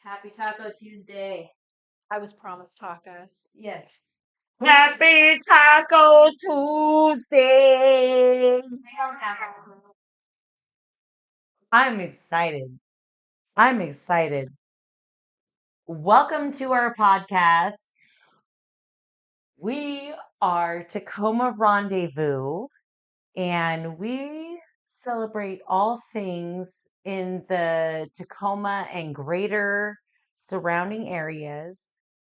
Happy Taco Tuesday. I was promised tacos. Yes. Happy Taco Tuesday. We don't have them. I'm excited. I'm excited. Welcome to our podcast. We are Tacoma Rendezvous, and we celebrate all things in the Tacoma and greater surrounding areas.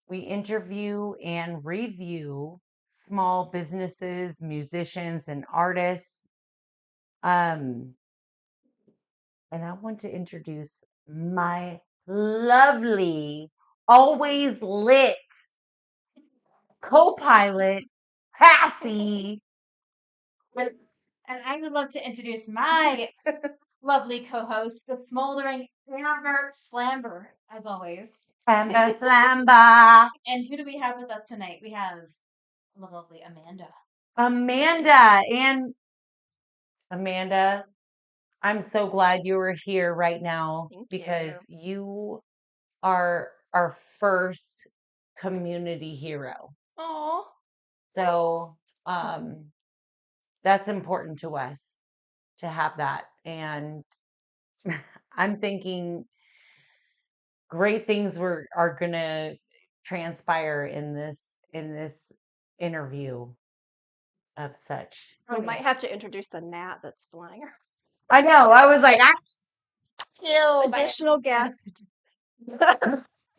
We interview and review small businesses, musicians, and artists. And I want to introduce my lovely, always lit co-pilot, Cassie. And I would love to introduce my lovely co-host, the smoldering Amber Slamber, as always. Amber Slamba. And who do we have with us tonight? We have the lovely Amanda. Amanda, I'm so glad you were here right now Thank because you are our first community hero. Aw. So that's important to us to have that. And I'm thinking great things are gonna transpire in this interview of such. We might have to introduce the gnat that's flying. I know. I was like, Additional guest.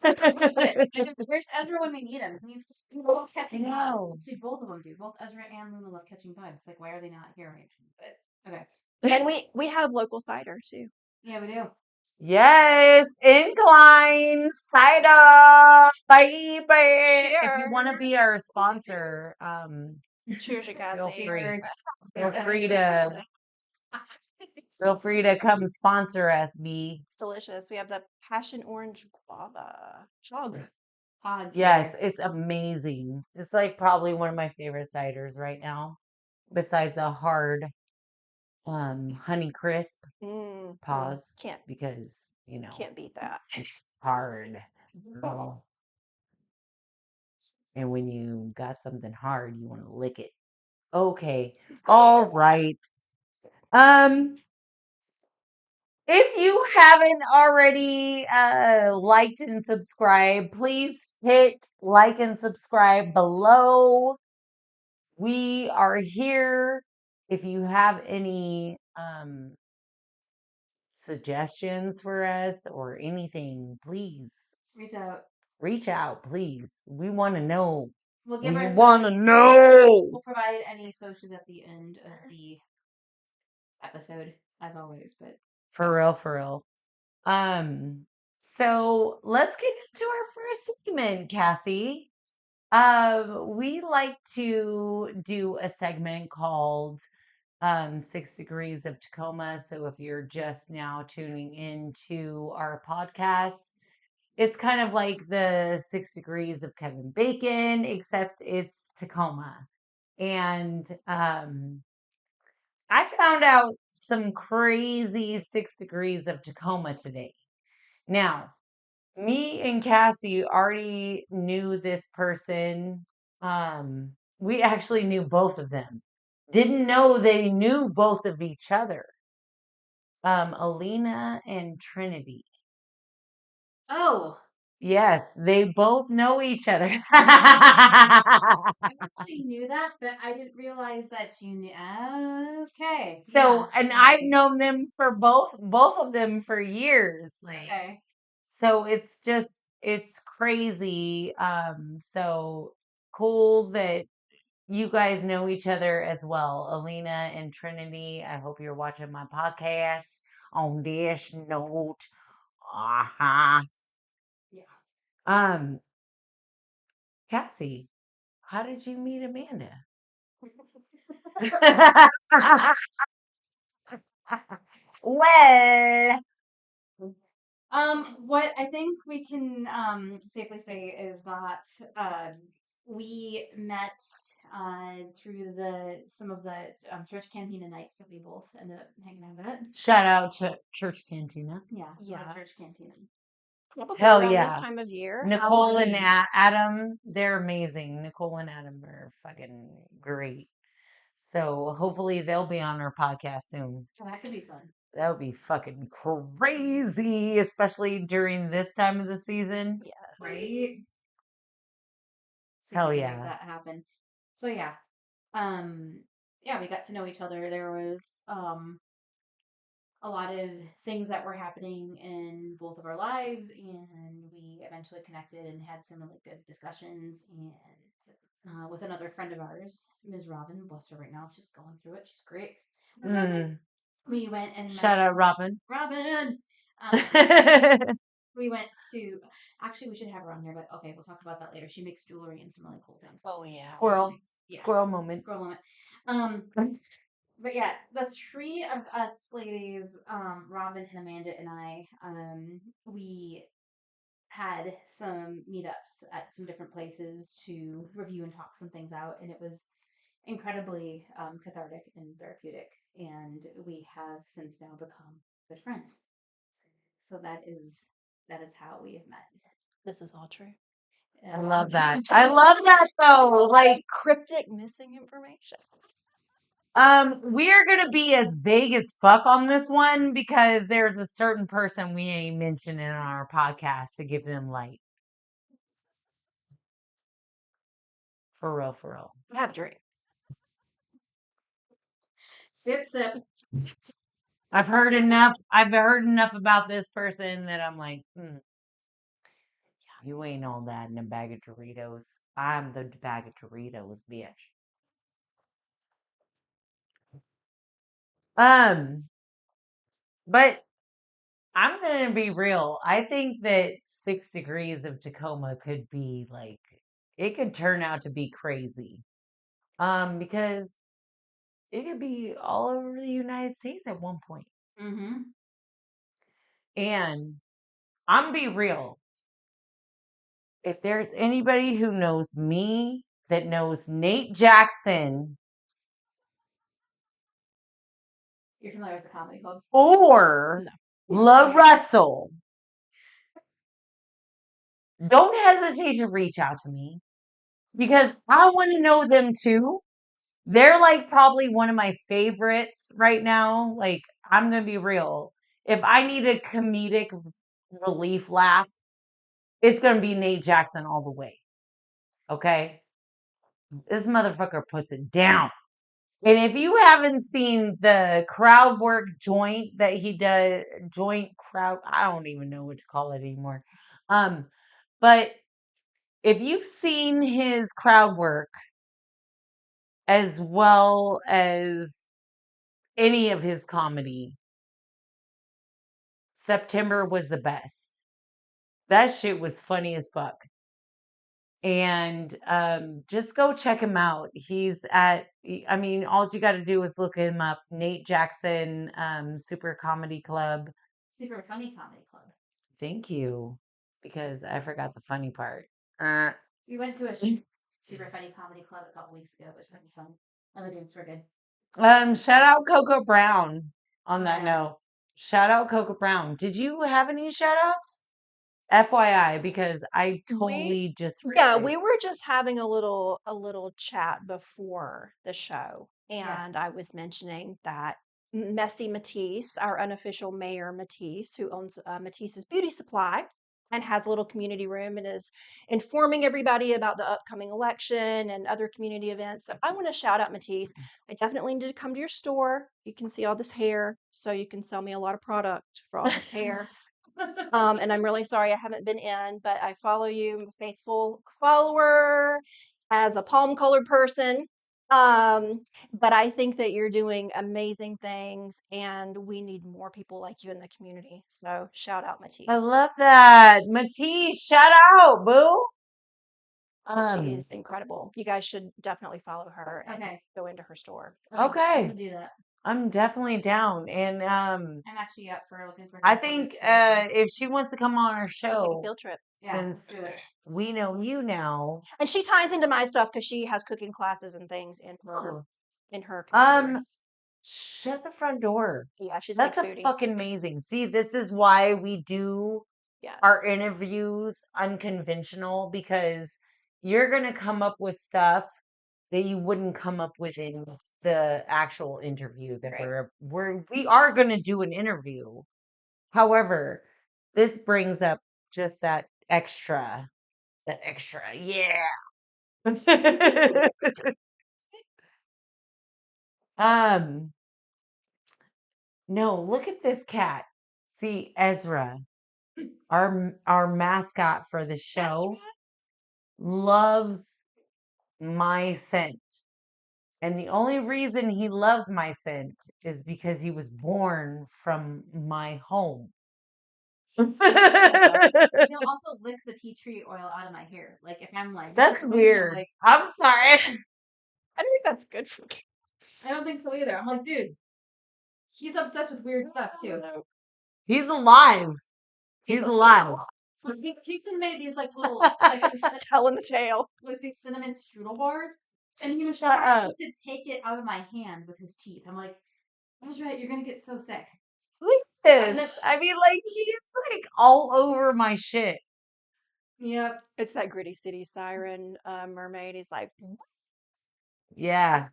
Where's Ezra when we need him? He's both catching bugs. know. Actually, both of them do. Both Ezra and Luna love catching bugs. Like, why are they not here? But okay. And we have local cider too. Yeah, we do. Yes, Incline Cider, baby. If you want to be our Cheers. sponsor, Cheers, you guys. feel free. Cheers. Feel free to come sponsor us, B. It's delicious. We have the passion orange guava. Pods Yes, there. it's amazing. It's like probably one of my favorite ciders right now, besides the hard honey crisp. Pause. Can't Because can't beat that. it's hard. girl. And when you got something hard, you want to lick it. Okay. All right. If you haven't already liked and subscribed, please hit like and subscribe below. We are here. If you have any suggestions for us or anything, please Reach out. please. We want to know. We'll We give our want to socials. know. We'll provide any socials at the end of the episode, as always. But For real, for real. So let's get into our first segment, Cassie. We like to do a segment called 6 Degrees of Tacoma. So if you're just now tuning into our podcast, it's kind of like the 6 Degrees of Kevin Bacon, except it's Tacoma. And I found out some crazy 6 Degrees of Tacoma today. Now, me and Cassie already knew this person. We actually knew both of them. Didn't know they knew both of each other. Alina and Trinity. oh, Yes, they both know each other. I actually knew that, but I didn't realize that you knew. Okay. So, yeah. and I've known them for both of them for years. Like, Okay. so it's crazy. So cool that you guys know each other as well. Alina and Trinity, I hope you're watching my podcast on this note. Uh-huh. Yeah. Cassie, how did you meet Amanda? Well, What I think we can safely say is that we met through some of the church cantina nights that we both ended up hanging out at. shout out to Church Cantina. Yeah, Yeah. church cantina. Probably Hell around this yeah. time of year. Nicole and Adam, they're amazing. Nicole and Adam are fucking great. So hopefully they'll be on our podcast soon. Oh, that could be fun. That would be fucking crazy, especially during this time of the season. Yes. Right? See if Hell we can yeah. make that happen. So yeah. Yeah, we got to know each other. There was a lot of things that were happening in both of our lives, and we eventually connected and had some really good discussions. And with another friend of ours, Ms. Robin, bless her right now, she's going through it. She's great. We went and Shout met out Robin. Robin. We went to. Actually, we should have her on here, but okay, we'll talk about that later. She makes jewelry and some really cool things. Oh yeah. Squirrel. Yeah. Squirrel moment. Squirrel moment. But yeah, the three of us ladies, Robin and Amanda and I, we had some meetups at some different places to review and talk some things out, and it was incredibly cathartic and therapeutic. And we have since now become good friends. So that is how we have met. This is all true. I love that. I love that though. Like, Cryptic missing information. we're gonna be as vague as fuck on this one because there's a certain person we ain't mentioning in our podcast to give them light. For real, for real. Have a drink. Sip, sip. I've heard enough about this person that I'm like, you ain't all that in a bag of Doritos. I'm the bag of Doritos, bitch. But I'm gonna be real. I think that 6 degrees of Tacoma could be like, it could turn out to be crazy. Because it could be all over the United States at one point. Mm-hmm. And I'm gonna be real. If there's anybody who knows me that knows Nate Jackson You're familiar with the comedy club? or La Russell, don't hesitate to reach out to me because I want to know them too. They're like probably one of my favorites right now. Like, I'm going to be real. If I need a comedic relief laugh, it's going to be Nate Jackson all the way. Okay? This motherfucker puts it down. And if you haven't seen the crowd work joint that he does, joint crowd, I don't even know what to call it anymore. But if you've seen his crowd work as well as any of his comedy, September was the best. That shit was funny as fuck. And just go check him out. He's at, I mean, all you got to do is look him up. Nate Jackson, Super Comedy Club. Super Funny Comedy Club. Thank you. Because I forgot the funny part. We went to a Super Funny Comedy Club a couple weeks ago. It was pretty fun. And the dudes were good. Shout out Coco Brown on Oh, that yeah. note. Shout out Coco Brown. Did you have any shout outs? FYI, because I totally just Yeah, realized. we were just having a little chat before the show, Yeah. and I was mentioning that Messy Matisse, our unofficial mayor Matisse, who owns Matisse's Beauty Supply and has a little community room and is informing everybody about the upcoming election and other community events. So I want to shout out Matisse. I definitely need to come to your store. You can see all this hair, so you can sell me a lot of product for all this hair. And I'm really sorry I haven't been in, but I follow you, I'm a faithful follower as a palm colored person. But I think that you're doing amazing things and we need more people like you in the community. So shout out Matisse. I love that. Matisse, shout out, boo. She's incredible. You guys should definitely follow her and go into her store. Okay. I'm gonna do that. I'm definitely down. And I'm actually up for looking for I some think products. if she wants to come on our We'll take a show, field trip. since do it. we know you now. And she ties into my stuff because she has cooking classes and things in her Oh. community rooms. Shut the front door. Yeah, she's That's a a big foodie. fucking amazing. See, this is why we do Yeah. our interviews unconventional because you're going to come up with stuff that you wouldn't come up with in the actual interview that Right. we are going to do an interview. However, this brings up just that extra, yeah. um, no, look at this cat. See, Ezra, our mascot for the show, loves my scent. And the only reason he loves my scent is because he was born from my home. He'll also lick the tea tree oil out of my hair. Like if I'm like, That's weird. like, I'm sorry. I don't think that's good for kids. I don't think so either. I'm like, dude, he's obsessed with weird stuff too. He's alive. He's alive. Keaton made these like little like telling the tale. Like these cinnamon strudel bars, and he was Shut trying up. to take it out of my hand with his teeth. I'm like, that's right, you're gonna get so sick. Look at this. I mean, like, he's like all over my shit. Yep. It's that Gritty City Siren mermaid. He's like, Yeah.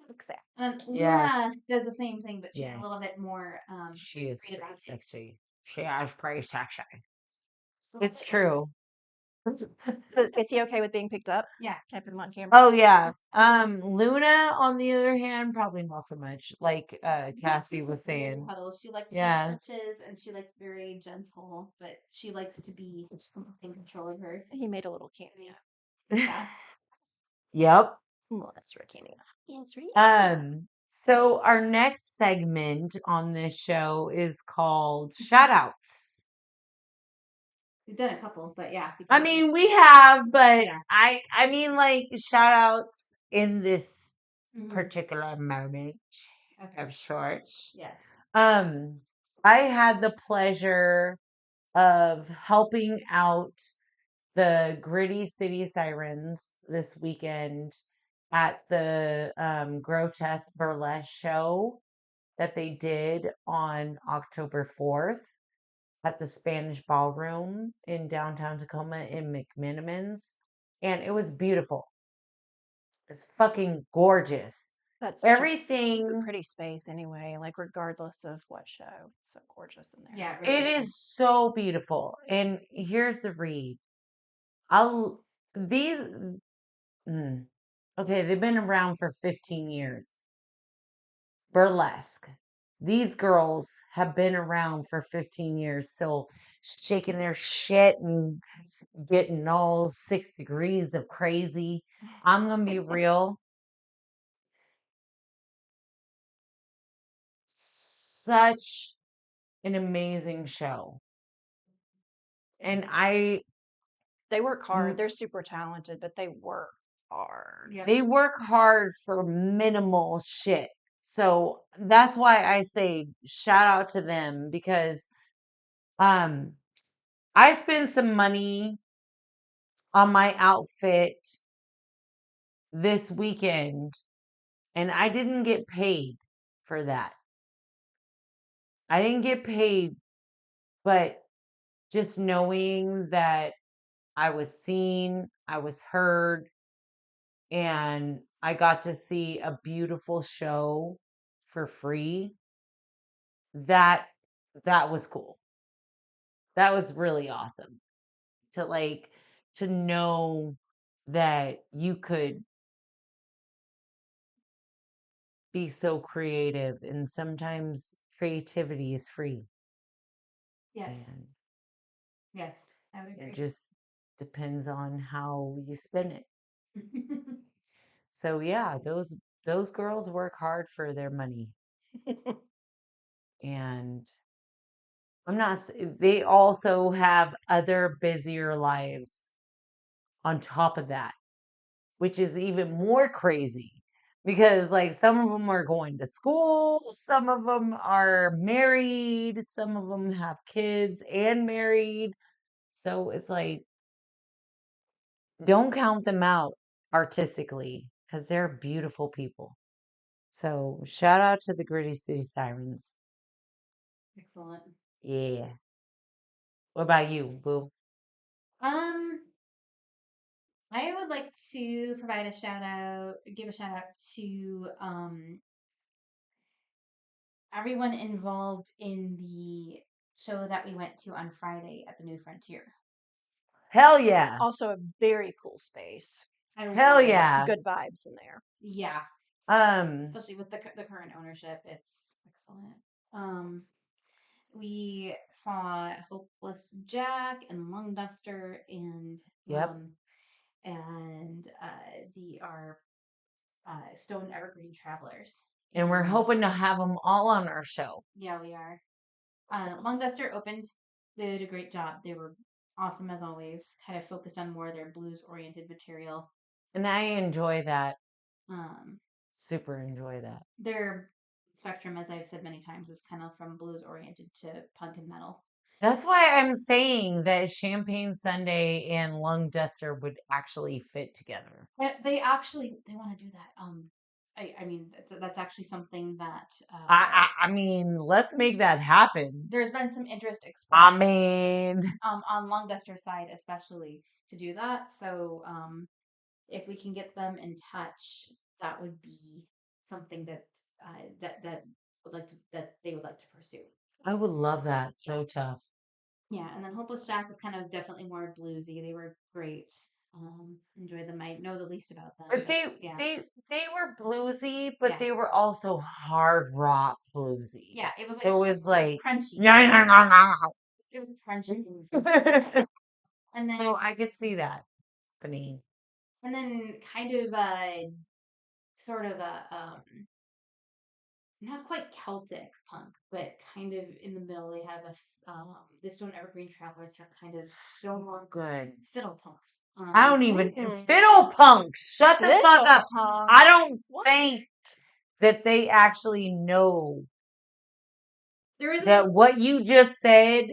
look at that. And Yeah. Luna does the same thing, but she's Yeah. a little bit more She is pretty pretty about it. sexy. She is pretty sexy. She's a little It's bit- true. Is he okay with being picked up? Yeah. Can I put him on camera? Oh yeah. Luna, on the other hand, probably not so much. Like Cassie was saying. Cuddles. She likes Yeah. touches, and she likes very gentle, but she likes to be in control of her. He made a little cameo. Yeah. Yep. Well, that's for a cameo. Yes, really. So our next segment on this show is called shout outs. We've done a couple, but yeah. I mean, we have, but Yeah. I mean, like shout outs in this Mhm. particular moment Okay. of sorts. Yes. I had the pleasure of helping out the Gritty City Sirens this weekend at the Grotesque Burlesque show that they did on October 4th at the Spanish Ballroom in downtown Tacoma in McMenamins. And it was beautiful. It's fucking gorgeous. That's Everything. It's a pretty space anyway. Like regardless of what show, it's so gorgeous in there. Yeah. It is so beautiful. And here's the read. These okay, they've been around for 15 years. Burlesque. These girls have been around for 15 years, so shaking their shit and getting all 6 degrees of crazy. I'm gonna be real. Such an amazing show. And They work hard. They're super talented, but they work hard. Yep. they work hard for minimal shit. So that's why I say shout out to them because I spent some money on my outfit this weekend and I didn't get paid for that. I didn't get paid, but just knowing that I was seen, I was heard, and I got to see a beautiful show for free. That was cool. That was really awesome to know that you could be so creative and sometimes creativity is free. Yes. And Yes. I would agree. it just depends on how you spin it. So yeah, those girls work hard for their money. And they also have other busier lives on top of that, which is even more crazy because like some of them are going to school, some of them are married, some of them have kids and married. So it's like don't count them out artistically because they're beautiful people. So shout out to the Gritty City Sirens. Excellent. Yeah. What about you, Boo? Um, I would like to give a shout out to everyone involved in the show that we went to on Friday at the New Frontier. Hell yeah. Also a very cool space. I Hell love it. yeah. Good vibes in there. Yeah, Um, especially with the current ownership, it's excellent. We saw Hopeless Jack and Lung Duster yep. and the our Stone Evergreen Travelers. And we're hoping to have them all on our show. Yeah, we are. Lung Duster opened. They did a great job. They were awesome as always. Kind of focused on more of their blues oriented material. And I enjoy that. Um, Super enjoy that. their spectrum, as I've said many times, is kind of from blues oriented to punk and metal. That's why I'm saying that Champagne Sunday and Lung Duster would actually fit together. But they want to do that. I mean that's actually something that I mean, let's make that happen. there's been some interest I expressed mean, on Lung Duster's side especially to do that. So if we can get them in touch, that would be something that that they would like to pursue. I would love that. So tough. Yeah, and then Hopeless Jack was kind of definitely more bluesy. They were great. Enjoyed them. I know the least about them. But Yeah, they were bluesy, but Yeah. they were also hard rock bluesy. yeah. It was So it was like crunchy. yeah. It was crunchy. And then So I could see that happening. and then kind of sort of a not quite Celtic punk, but kind of in the middle. They have the Stone Evergreen Travelers have kind of So good. fiddle punk. I don't even fiddle punk. Shut the fuck Fiddle up. punk. I don't What? think that they actually know There is that what you just said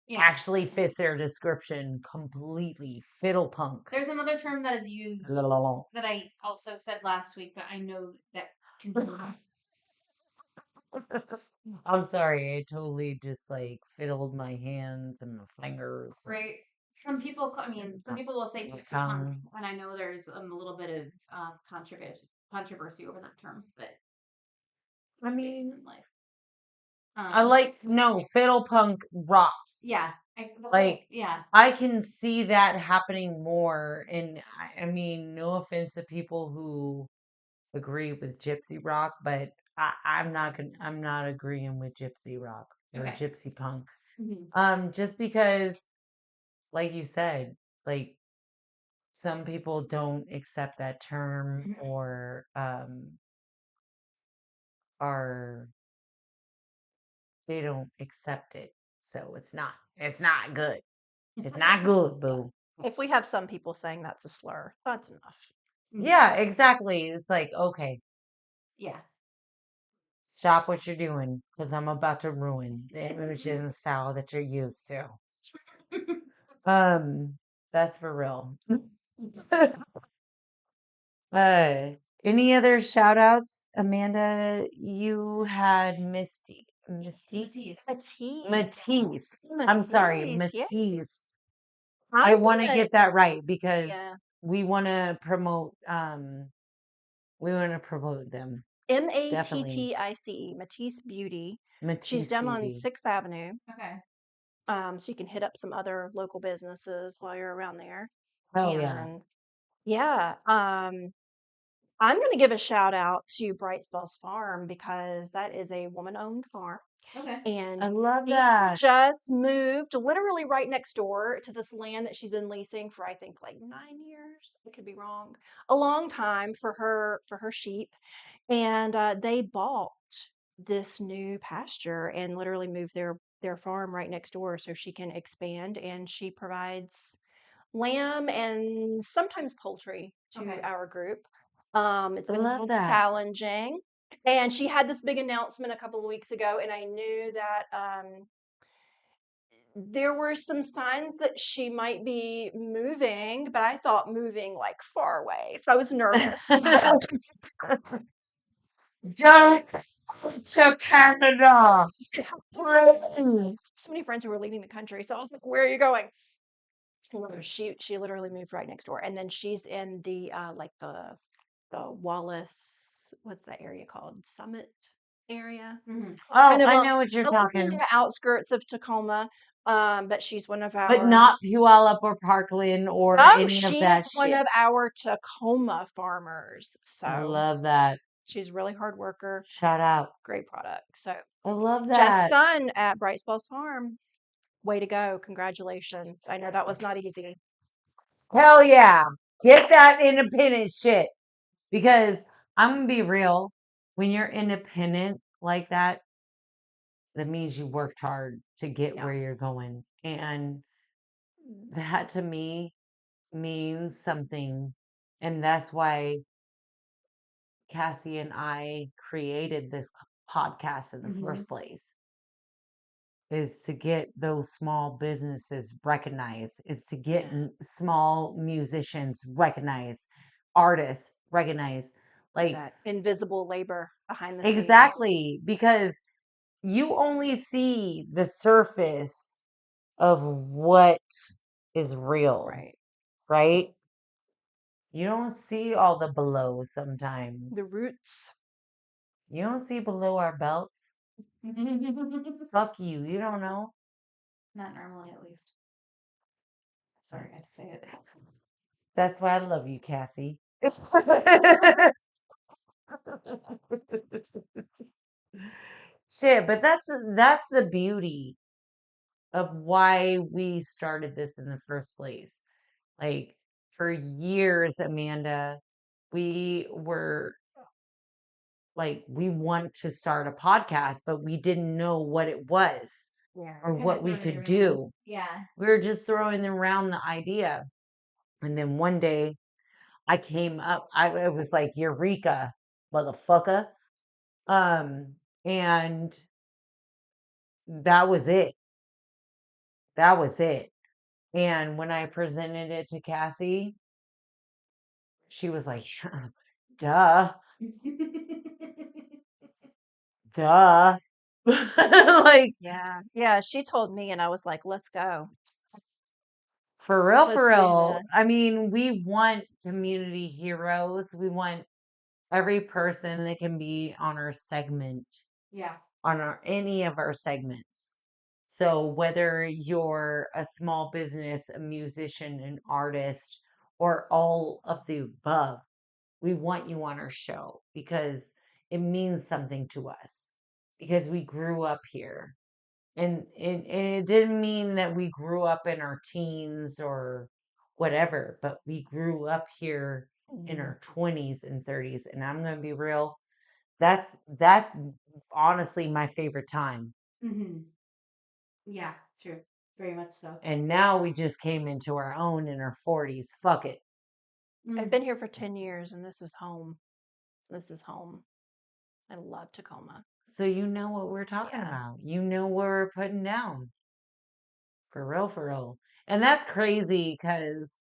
yeah. actually fits their description completely. Fiddle punk. There's another term that is used La-la-la. that I also said last week, but I know that can be I'm sorry, I totally just like fiddled my hands and my fingers. right. Some people will say punk, Tongue. and I know there's a little bit of controversy over that term, but I mean, in life. I like no fiddle punk rocks. Yeah, Like yeah. I can see that happening more, and I mean, no offense to people who agree with gypsy rock, but I'm not agreeing with gypsy rock or Okay. gypsy punk. Mm-hmm. Just because, like you said, like some people don't accept that term or are they don't accept it. So it's not good. It's not good, boo. If we have some people saying that's a slur, that's enough. Yeah, exactly. It's like, okay, Yeah. stop what you're doing because I'm about to ruin the image and the style that you're used to. That's for real. Any other shout outs? Amanda, you had Mystique? Matisse. I'm sorry, Matisse, yeah. Matisse. I I'm want to gonna, get that right because yeah. we want to promote them. Definitely. Mattice, Matisse Beauty. She's Matisse down on Beauty. 6th Avenue. Okay. So you can hit up some other local businesses while you're around there. Oh yeah. And yeah, I'm going to give a shout out to Brightsville's Farm because that is a woman-owned farm. Okay. And I love she that. just moved literally right next door to this land that she's been leasing for I think like 9 years. I could be wrong. A long time for her sheep. And they bought this new pasture and literally moved their farm right next door so she can expand, and she provides lamb and sometimes poultry to Okay. our group. It's I been a love little that. challenging. And she had this big announcement a couple of weeks ago, and I knew that there were some signs that she might be moving, but I thought moving like far away. So I was nervous. Don't go to Canada. Please. so many friends who were leaving the country. So I was like, where are you going? Well, she literally moved right next door. And then she's in the like the Wallace, what's that area called? Summit area. Mm-hmm. Oh, Kind of I a know what you're little bit in talking, the outskirts of Tacoma. But she's one of but our not Puyallup or Parkland or oh, any of that she's one shit. of our Tacoma farmers. I So love that. she's a really hard worker, Shout out. great product. So I love Jeff's that. son at Bright Falls Farm. Way to go. Congratulations. I know that was not easy. Hell yeah. Get that independent shit. Because I'm going to be real. When you're independent like that means you worked hard to get Yeah. where you're going. And that to me means something. And that's why Cassie and I created this podcast in the Mm-hmm. first place. Is to get those small businesses recognized, is to get small musicians recognized, artists recognized. Like, That invisible labor behind the scenes. exactly, because you only see the surface of what is real, right? You don't see all the below sometimes. The roots. You don't see below our belts. Fuck you. You don't know. Not normally, at least. Sorry, I had to say it. That's why I love you, Cassie. Shit, but that's the beauty of why we started this in the first place. Like for years, Amanda, we were like, we want to start a podcast, but we didn't know what it was or Kind what of we throwing it could around. do. Yeah. We were just throwing around the idea. And then one day I came up, it was like, Eureka, motherfucker. And that was it. That was it. And when I presented it to Cassie, she was like, duh, duh. Like, Yeah. She told me, and I was like, let's go. for real, Let's for do real. I this. mean, we want community heroes. We want every person that can be on our segment, Yeah. on any of our segments. So whether you're a small business, a musician, an artist, or all of the above, we want you on our show because it means something to us because we grew up here. And it didn't mean that we grew up in our teens or whatever, but we grew up here in our 20s and 30s. And I'm going to be real, that's honestly my favorite time. Mm-hmm. Yeah, true. Very much so. And now we just came into our own in our 40s. Fuck it. I've been here for 10 years, and this is home. This is home. I love Tacoma. So you know what we're talking about. You know what we're putting down. For real, for real. And that's crazy because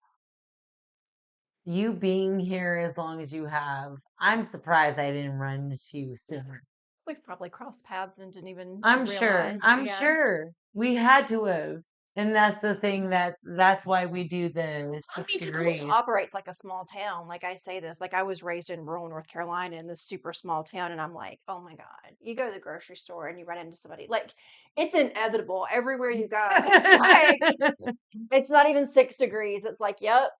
you being here as long as you have, I'm surprised I didn't run into you sooner. We've probably crossed paths and didn't even I'm realize. sure we had to have. And that's the thing that's why we do the I mean, 6 Tacoma degrees. operates like a small town. Like I say this, like I was raised in rural North Carolina in this super small town, and I'm like, oh my God, you go to the grocery store and you run into somebody. Like it's inevitable everywhere you go. Like it's not even 6 degrees. It's like, yep.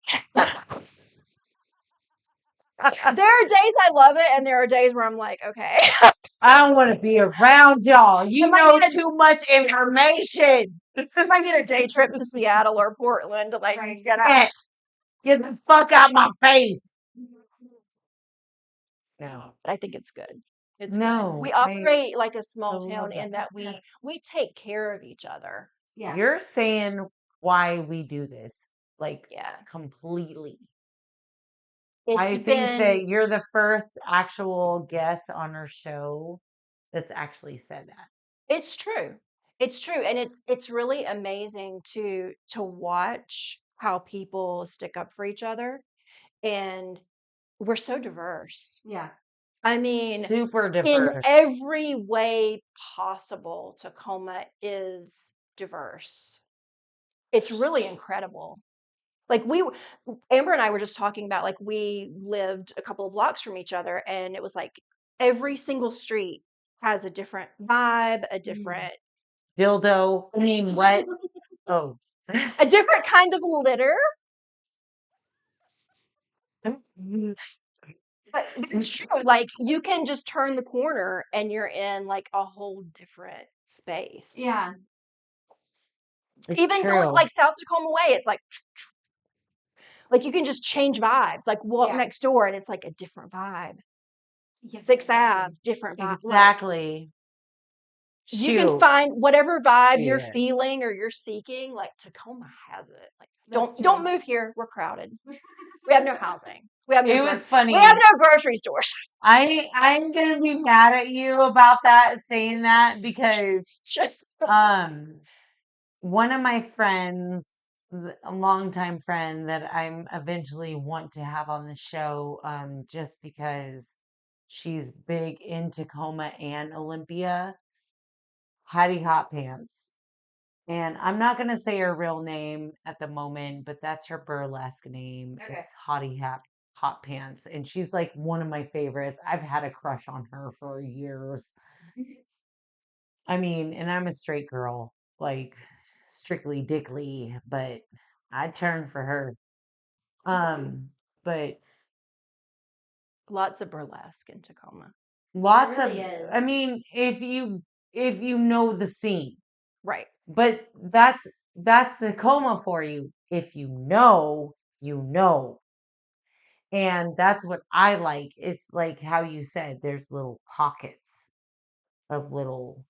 There are days I love it, and there are days where I'm like, okay. I don't want to be around y'all. You It might know be a- too much information. I might need a day trip to Seattle or Portland to like get out. Eh, get the fuck out my face. No. But I think it's good. It's good. No, We I operate like a small love town that. in that we take care of each other. Yeah. You're saying why we do this, like Yeah. completely. It's I think that you're the first actual guest on our show that's actually said that. It's true. It's true. And it's really amazing to watch how people stick up for each other. And we're so diverse. Yeah. I mean, Super in diverse. every way possible, Tacoma is diverse. It's really incredible. Like Amber and I were just talking about, like, we lived a couple of blocks from each other, and it was like every single street has a different vibe, a different Dildo. I mean, what? Oh. a different kind of litter. But it's true. Like, you can just turn the corner and you're in like a whole different space. Yeah. It's Even going true. like South Tacoma way, it's like you can just change vibes. Like, walk Yeah. next door and it's like a different vibe. Yeah, 6th exactly. Ave, different vibe. Like, Exactly. you can Shoot. find whatever vibe you're Shit. feeling or you're seeking. Like, Tacoma has it. Like, That's don't true. move here. We're crowded. We have no housing. We have It no was we funny. have no grocery stores. I'm gonna be mad at you about that, saying that, because Just one of my friends, a longtime friend that I'm eventually want to have on the show, just because she's big in Tacoma and Olympia, Hattie Hot Pants. And I'm not gonna say her real name at the moment, but that's her burlesque name. Okay. It's Hot Pants, and she's like one of my favorites. I've had a crush on her for years. I mean, and I'm a straight girl, like strictly dickly, but I'd turn for her. But lots of burlesque in Tacoma. lots really of, is. I mean, if you know the scene, Right. but that's Tacoma for you. If you know, you know. And that's what I like. It's like how you said, there's little pockets of little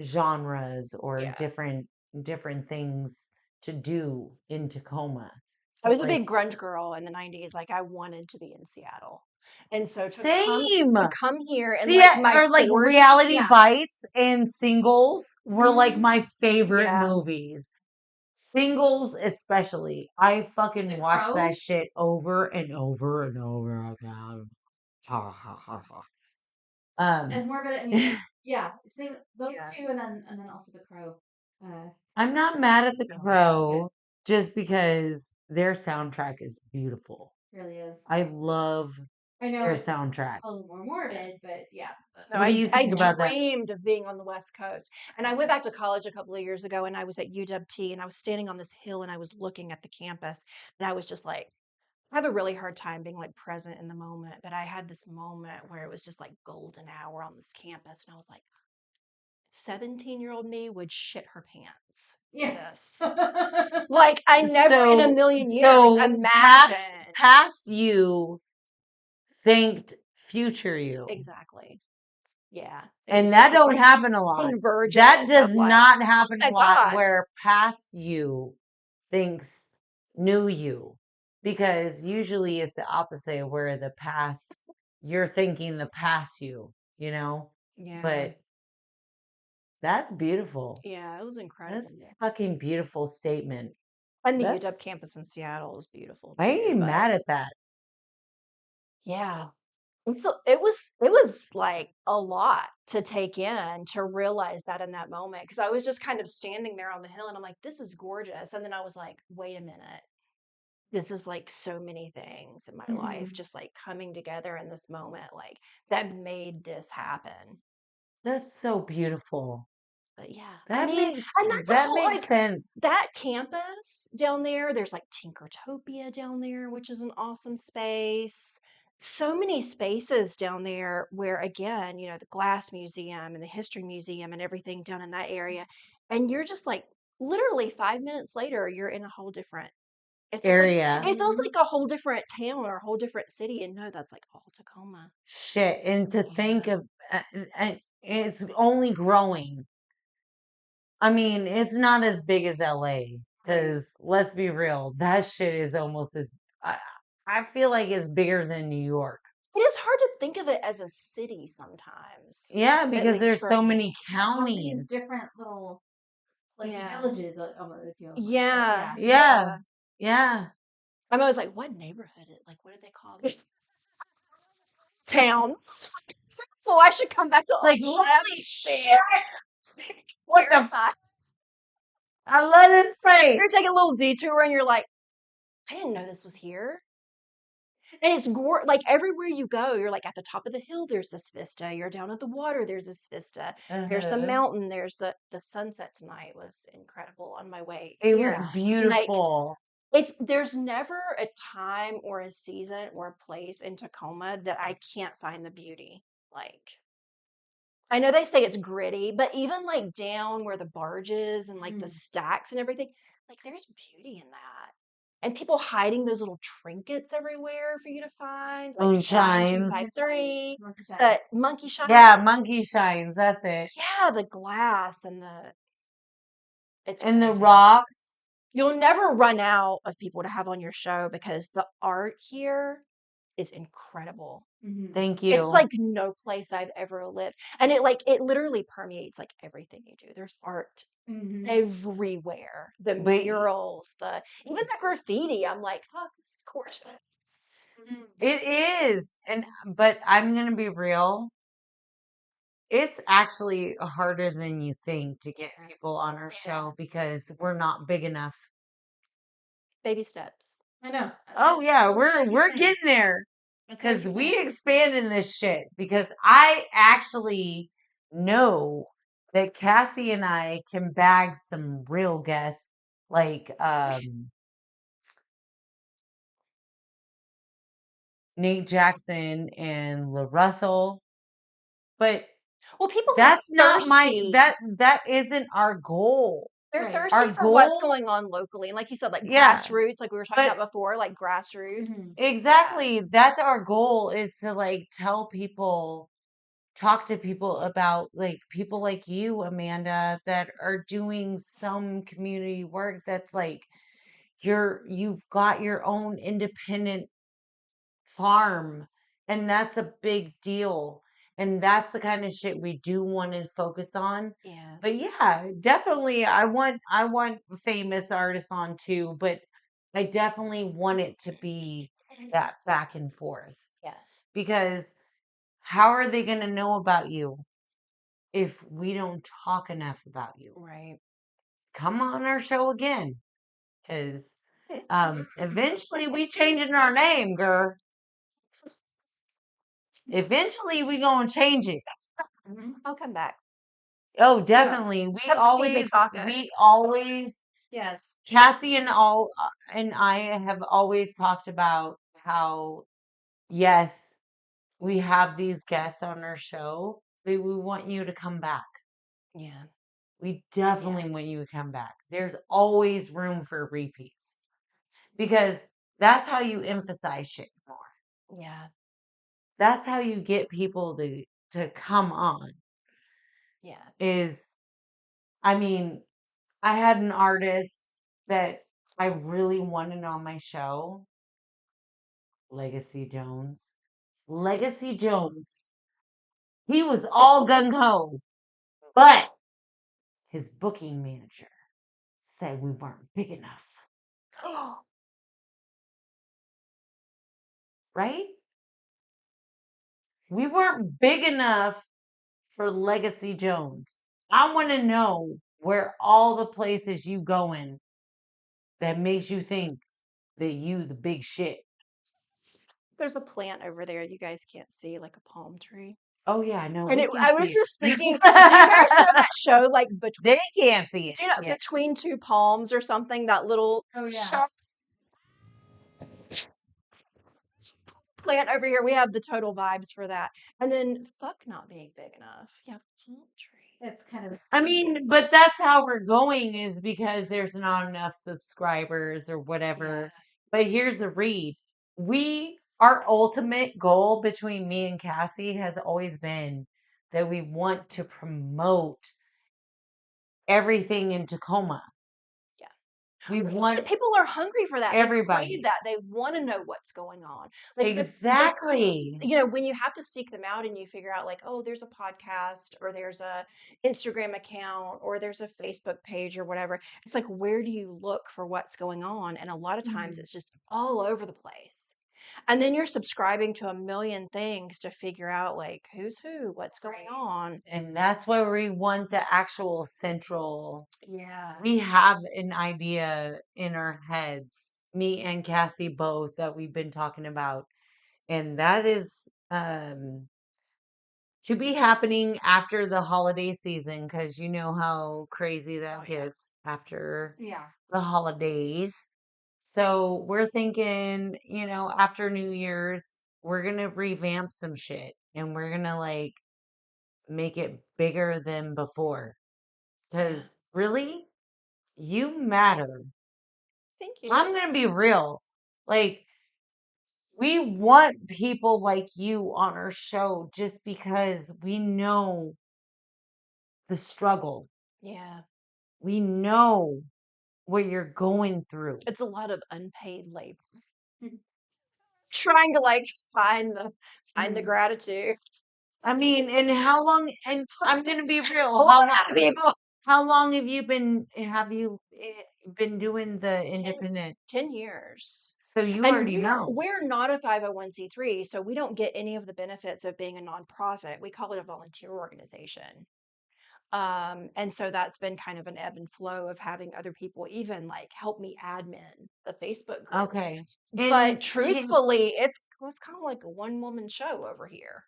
genres or Yeah. different things to do in Tacoma. I So was a like big grunge girl in the 90s. Like, I wanted to be in Seattle. And so same. to come here in See, like my or like 40s. Reality Yeah. Bites and Singles were like Mhm. my favorite Yeah. movies. Singles especially. I fucking The watched Crow? that shit over and over and over again. Ha ha ha ha. As Um more of it, I mean, yeah, sing those Yeah. two, and then also the Crow. I'm not mad at the Yeah. Crow just because their soundtrack is beautiful. Really is. I love I know their it's soundtrack. a little more morbid, but yeah. No, What do you I think about that? dreamed of being on the West Coast. And I went back to college a couple of years ago, and I was at UW-T, and I was standing on this hill and I was looking at the campus, and I was just like, I have a really hard time being like present in the moment, but I had this moment where it was just like golden hour on this campus, and I was like, 17-year-old me would shit her pants for Yeah. this. Like, I never in a million years imagined. Past you thanked future you. Exactly. Yeah. It And was that just this don't like happen a lot. That convergence does of like, not oh happen a my lot God. where past you thinks knew you. Because usually it's the opposite, where the past, you're thinking the past you, you know? Yeah. But that's beautiful. Yeah, it was That's incredible. a fucking beautiful statement. And the UW That's, campus in Seattle is beautiful I ain't too. even But mad at that. yeah. And so it was like a lot to take in to realize that in that moment. Because I was just kind of standing there on the hill and I'm like, this is gorgeous. And then I was like, wait a minute. This is like so many things in my life Mhm. just like coming together in this moment, like that made this happen. That's so beautiful. But yeah, I That mean, makes and that's a that whole makes like sense. that campus down there. There's like Tinkertopia down there, which is an awesome space. So many spaces down there where, again, the Glass Museum and the History Museum and everything down in that area. And you're just like literally 5 minutes later, you're in a whole different. Area. It feels like a whole different town or a whole different city. And no, that's like all Tacoma. Shit. And to think Yeah. of, it's only growing. I mean, it's not as big as LA, Right. because let's be real, that shit is almost as, I, I feel like it's bigger than New York. It is hard to think of it as a city sometimes, Yeah, at because least there's for so me. many All these counties. different little like Yeah. villages, almost, it feels like. But Yeah. yeah. Yeah. Yeah. I'm always like, what neighborhood? Like, what do they call it? Towns. So I should come back to It's like, Oklahoma. holy shit. What Where the am I? I love this place. You're taking a little detour and you're like, I didn't know this was here. And it's like everywhere you go, you're like at the top of the hill, there's this vista. You're down at the water, there's this vista. There's the Uh-huh. mountain, there's the sunset tonight was incredible on my way It was here. Like beautiful. there's never a time or a season or a place in Tacoma that I can't find the beauty. Like I know they say it's gritty, but even like down where the barges and like the stacks and everything, like there's beauty in that. And people hiding those little trinkets everywhere for you to find, like shine Moonshines. 253, Monkey the shines. monkey shine. Yeah, monkey shines. That's it. Yeah, the glass and it's And the crazy. rocks. You'll never run out of people to have on your show because the art here is incredible. Thank It's you. like no place I've ever lived. And it literally permeates like everything you do. There's art everywhere. The But murals, even the graffiti. I'm like, fuck, this is gorgeous. it is. But I'm gonna be real. It's actually harder than you think to get people on our show because we're not big enough. Baby steps. I know. Oh yeah, That's what I keep we're saying. getting there. That's what I Because keep we saying. expand in this shit. Because I actually know that Cassie and I can bag some real guests like Nate Jackson and LaRussell. But Well, people are that's not thirsty. that isn't our goal. They're Right. thirsty Our for what's goal, going on locally. And like you said, like yeah. grassroots, like we were talking But about before, like grassroots. Yeah. exactly, that's our goal is to like tell people talk to people about like people like you, Amanda, that are doing some community work that's like you've got your own independent farm and that's a big deal. And that's the kind of shit we do want to focus on. Yeah. But yeah, definitely I want famous artists on too, but I definitely want it to be that back and forth. Yeah. Because how are they going to know about you if we don't talk enough about you? Right. Come on our show again. Because eventually we changing our name, girl. Eventually we gonna change it. I'll come back. Oh, definitely. Except feed me tacos. We always, Yes. Cassie and I have always talked about how, yes, we have these guests on our show, but we want you to come back. Yeah. We definitely want you to come back. There's always room for repeats because that's how you emphasize shit more. Yeah. That's how you get people to come on. Yeah. Is I mean, I had an artist that I really wanted on my show, Legacy Jones. Legacy Jones. He was all gung ho, but his booking manager said we weren't big enough. Right? We weren't big enough for Legacy Jones. I want to know where all the places you going that makes you think that you the big shit. There's a plant over there you guys can't see, like a palm tree. Oh yeah, no, And we can I was see just it. thinking, do you guys know that show like They can't see it. Yeah. between two palms or something? That little Oh yeah. plant over here. We have the total vibes for that. And then fuck not being big enough. Yeah, palm tree. It's kind of. I mean, but that's how we're going is because there's not enough subscribers or whatever. But here's the read. Our ultimate goal between me and Cassie has always been that we want to promote everything in Tacoma. Yeah. We want People are hungry for that. They everybody. crave that. They want to know what's going on. Like Exactly. when you have to seek them out and you figure out like, oh, there's a podcast or there's a Instagram account or there's a Facebook page or whatever. It's like, where do you look for what's going on? And a lot of times it's just all over the place. And then you're subscribing to a million things to figure out like who's who, what's going Right. on. And that's where we want the actual central. Yeah. We have an idea in our heads, me and Cassie both, that we've been talking about. And that is to be happening after the holiday season, because you know how crazy that Oh yeah. gets after Yeah. the holidays. So we're thinking, after New Year's, we're gonna revamp some shit and we're gonna like make it bigger than before. Yeah. Because really, you matter. Thank you. I'm gonna be real. Like, we want people like you on our show just because we know the struggle. Yeah. We know what you're going through. It's a lot of unpaid labor. Trying to like find the Mhm. gratitude. I mean, and how long, and I'm gonna be A real, lot of people. how long have you been doing the 10, independent? 10 years. So you And already we're know. we're not a 501c3, so we don't get any of the benefits of being a nonprofit. We call it a volunteer organization. And so that's been kind of an ebb and flow of having other people even like help me admin the Facebook group. Okay. But And truthfully, it was kind of like a one woman show over here.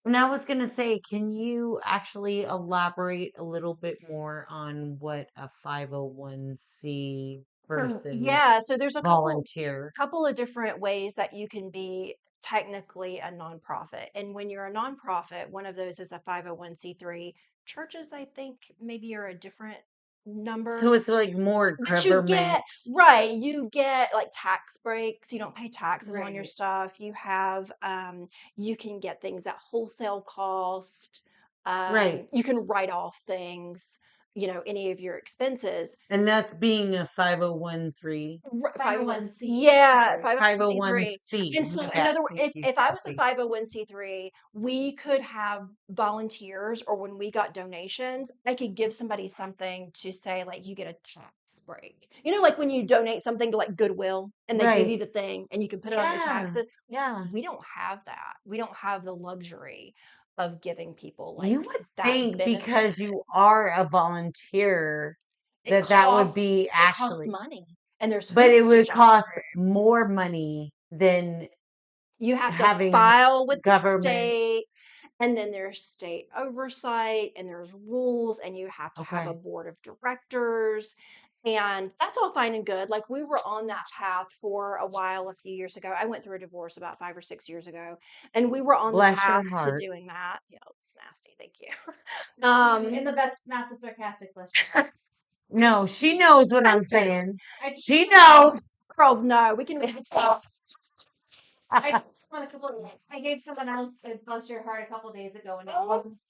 and I was gonna say, can you actually elaborate a little bit more on what a 501c versus Yeah, so there's a volunteer? couple of different ways that you can be technically a nonprofit. And when you're a nonprofit, one of those is a 501c3. Churches, I think, maybe are a different number. So it's like more But you government. get, right, you get like tax breaks. You don't pay taxes on your Right. stuff. You have, you can get things at wholesale cost. Right. You can write off things, any of your expenses. And that's being a 501(c)(3). 501, 501c. yeah, Sorry. 501c3. 501c. And so, My in bad. other words, Thank you, if I was a Cassie. 501c3, we could have volunteers, or when we got donations, I could give somebody something to say, like, you get a tax break. Like when you donate something to like Goodwill and they give you Right. the thing and you can put it on your Yeah. taxes. Yeah. We don't have that. We don't have the luxury of giving people like You would that think benefit. because you are a volunteer It that would costs be it costs actually, money and there's but it hoops to would jump cost through. more money than You have to having file with the government. state, and then there's state oversight, and there's rules, and you have to have a Okay. board of directors. And that's all fine and good. Like we were on that path for a while a few years ago. I went through a divorce about 5 or 6 years ago, and we were on the Bless path your to heart. doing that. It's nasty. Thank you. In Um, the best, not the sarcastic question. No, she knows what I'm saying. I She knows. girls, no, we can make it stop. I won a couple. I gave someone else a bless your heart a couple days ago, and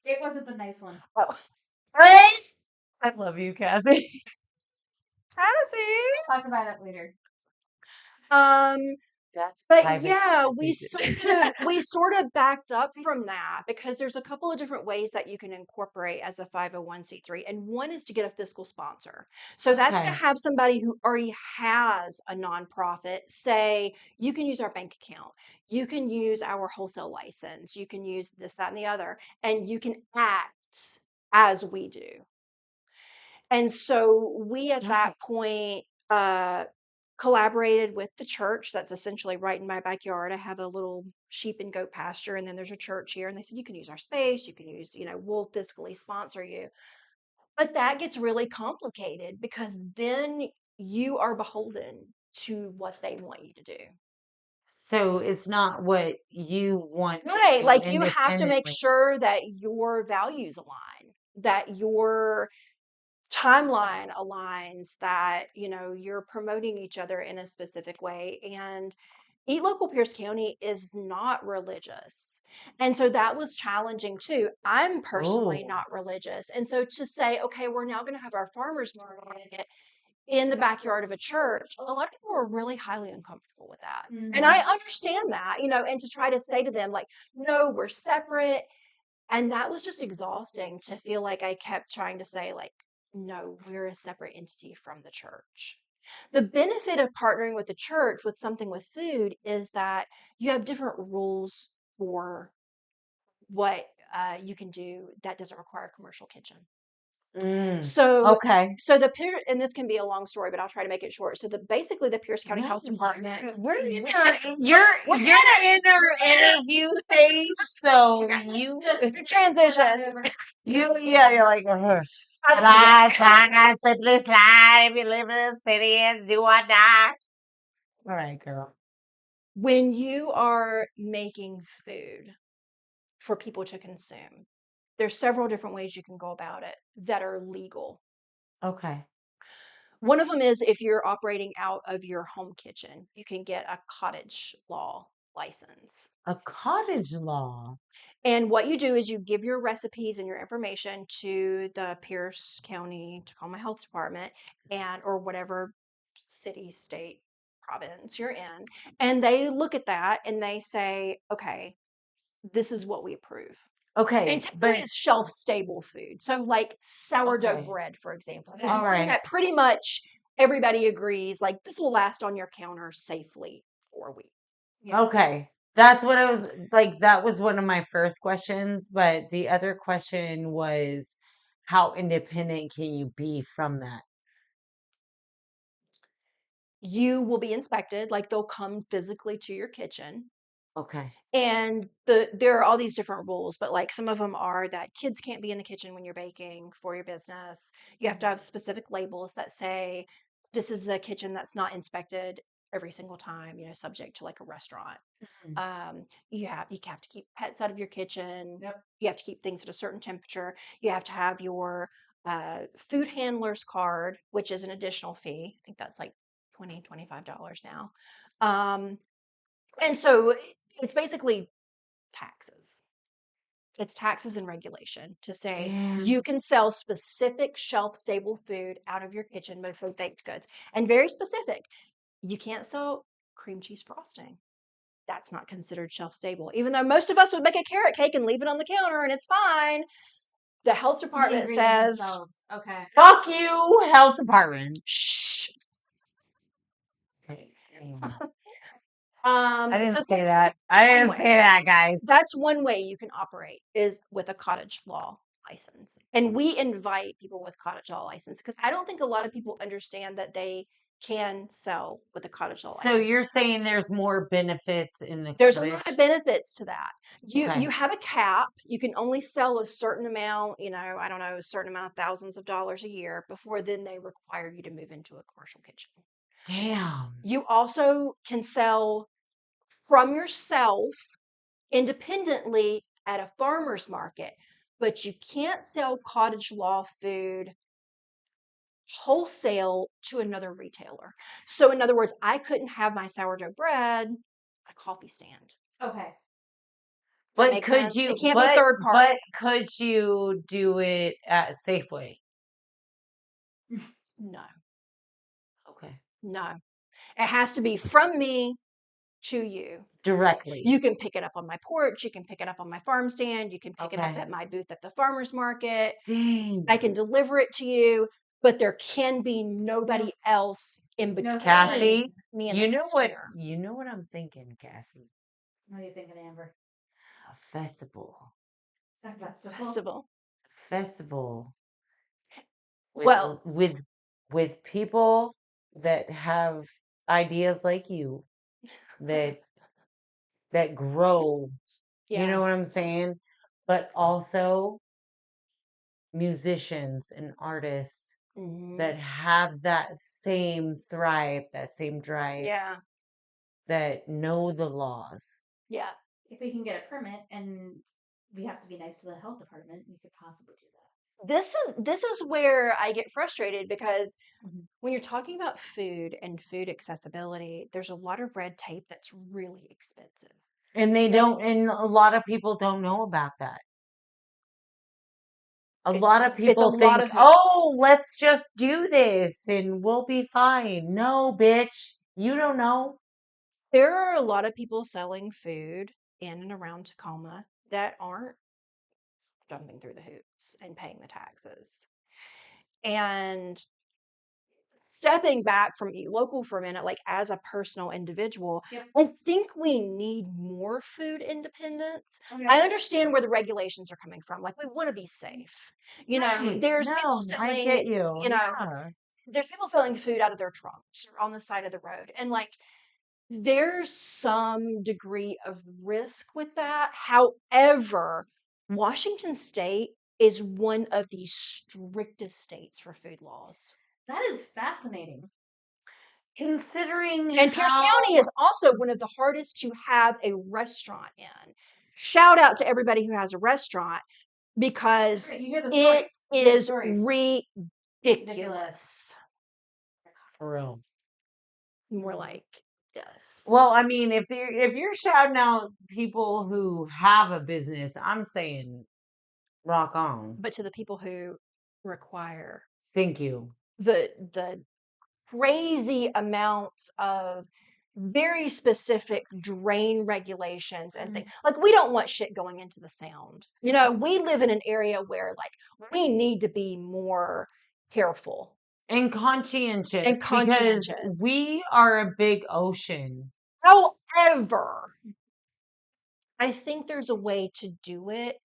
it wasn't the nice one. Oh. I love you, Cassie. Cassie. Talk about it later. Um, That's But private yeah, we conversation. sort of we sort of backed up from that because there's a couple of different ways that you can incorporate as a 501c3, and one is to get a fiscal sponsor. So that's to Okay. have somebody who already has a nonprofit say, you can use our bank account, you can use our wholesale license, you can use this, that, and the other, and you can act as we do. And so we at that Okay. point collaborated with the church that's essentially right in my backyard. I have a little sheep and goat pasture, and then there's a church here. And they said, you can use our space, you can use, we'll fiscally sponsor you. But that gets really complicated because then you are beholden to what they want you to do. So it's not what you want to Right. do Like you have to make independently. sure that your values align, that your timeline aligns, that you're promoting each other in a specific way. And Eat Local Pierce County is not religious, and so that was challenging too. I'm personally Oh, not religious, and so to say, okay, we're now going to have our farmers market in the backyard of a church, a lot of people are really highly uncomfortable with that, and I Mm-hmm. understand that, and to try to say to them like, no, we're separate. And that was just exhausting to feel like I kept trying to say, like, no, we're a separate entity from the church. The benefit of partnering with the church with something with food is that you have different rules for what you can do that doesn't require a commercial kitchen. So, Okay. so the Pierce, and this can be a long story, but I'll try to make it short. So basically the Pierce County Health Department. We're in you're in our interview stage, so you Transition. you're like slide, simply slide. If you live in the city, and do or die. All right, girl. When you are making food for people to consume, there's several different ways you can go about it that are legal. Okay. One of them is if you're operating out of your home kitchen, you can get a cottage law license. A cottage law. And what you do is you give your recipes and your information to the Pierce County Tacoma Health Department or whatever city, state, province you're in, and they look at that and they say, okay, this is what we approve. And Okay, typically but it's shelf stable food. So like sourdough okay. bread, for example, is All one right. that pretty much everybody agrees like this will last on your counter safely for a week. Yeah. Okay. That's what I was like. That was one of my first questions. But the other question was, how independent can you be from that? You will be inspected, like they'll come physically to your kitchen. Okay. And there are all these different rules, but like some of them are that kids can't be in the kitchen when you're baking for your business. You have to have specific labels that say this is a kitchen that's not inspected every single time, subject to like a restaurant. Mhm. You have to keep pets out of your kitchen. Yep. You have to keep things at a certain temperature. You have to have your food handler's card, which is an additional fee. I think that's like $25 now. Um, and so it's basically taxes. It's taxes and regulation to say Damn. you can sell specific shelf stable food out of your kitchen, but for baked goods, and very specific. You can't sell cream cheese frosting. That's not considered shelf stable, even though most of us would make a carrot cake and leave it on the counter and it's fine. The health The department ingredients says, themselves. Okay. Fuck you, health department. shh. Okay, anyway. I So didn't say that's that. that's I one didn't way. say that, guys. That's one way you can operate is with a cottage law license. And we invite people with cottage law license because I don't think a lot of people understand that they can sell with a cottage law So license. you're saying there's more benefits in the There's a cottage? lot of benefits to that. You Okay. have a cap. You can only sell a certain amount, I don't know, a certain amount of thousands of dollars a year before then they require you to move into a commercial kitchen. Damn. You also can sell from yourself independently at a farmer's market, but you can't sell cottage law food wholesale to another retailer. So, in other words, I couldn't have my sourdough bread at a coffee stand. Okay. Does that But make could sense? you It can't be third but party. could you do it at Safeway? No, Okay. no. It has to be from me to you. Directly. You can pick it up on my porch. You can pick it up on my farm stand. You can pick it up Okay. at my booth at the farmer's market. Dang. I can deliver it to you, but there can be nobody else in between Cassie, me and the customer. you know what I'm thinking, Cassie? What are you thinking, Amber? A festival. A festival. Festival. Festival with Well, with people that have ideas like you that that grow, you know yeah. what I'm saying? But also musicians and artists Hmm. that have that same thrive, that same drive, Yeah. that know the laws. Yeah. If we can get a permit and we have to be nice to the health department, we could possibly do that. This is where I get frustrated because Mhm. when you're talking about food and food accessibility, there's a lot of red tape that's really expensive. And and a lot of people don't know about that. A It's lot of it's a people lot think, of oh, hoops. let's just do this and we'll be fine. No, bitch, you don't know. There are a lot of people selling food in and around Tacoma that aren't jumping through the hoops and paying the taxes. And stepping back from Eat Local for a minute, like as a personal individual, Yep. I think we need more food independence. Okay. I understand where the regulations are coming from. Like we want to be safe. Right. There's people No, I selling, get you. Yeah. there's people selling food out of their trunks or on the side of the road. And like there's some degree of risk with that. However, Washington State is one of the strictest states for food laws. That is fascinating. Considering And Pierce how County is also one of the hardest to have a restaurant in. Shout out to everybody who has a restaurant because You hear the it stories. You hear the is stories. ridiculous. for real. We're like, yes. Well, I mean, if you're shouting out people who have a business, I'm saying rock on. But to the people who require Thank you. the crazy amounts of very specific drain regulations and things. Like we don't want shit going into the sound. We live in an area where like we need to be more careful And conscientious and because conscientious. we are a big ocean. However, I think there's a way to do it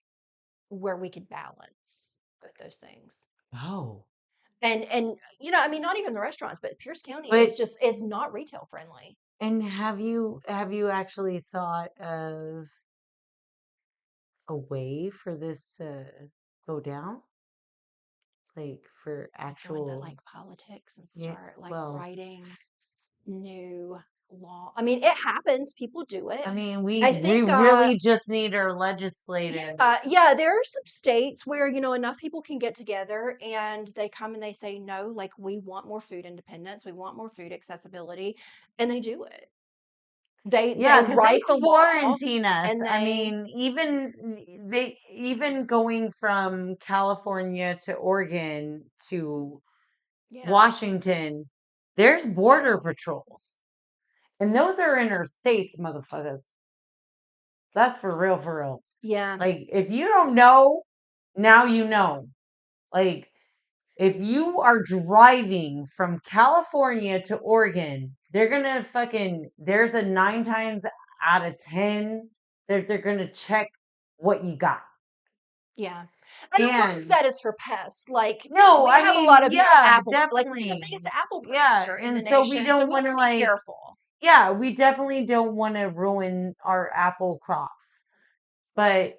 where we could balance both those things. Oh. And I mean, not even the restaurants, but Pierce County But is not retail friendly. and have you actually thought of a way for this to go down? Like for Go into actual like politics and yeah, start like well, writing new law. I mean, it happens. People do it. I mean, I we think, really just need our legislative. yeah, there are some states where, enough people can get together and they come and they say, no, like we want more food independence. We want more food accessibility. And they do it. They Yeah, because they write the law quarantine us. and I mean, even going from California to Oregon to yeah, Washington, there's border patrols. And those are in our states, motherfuckers. That's for real, for real. yeah, Like, if you don't know, now you know. Like, if you are driving from California to Oregon, they're gonna there's a 9 times out of 10, they're gonna check what you got. yeah. And a lot of And that is for pests. Like no, we I have a lot mean, of, yeah, apple. Like we're the definitely. biggest apple Yeah. producer in the And so we nation, so don't we want want to to be careful. yeah, we definitely don't want to ruin our apple crops. But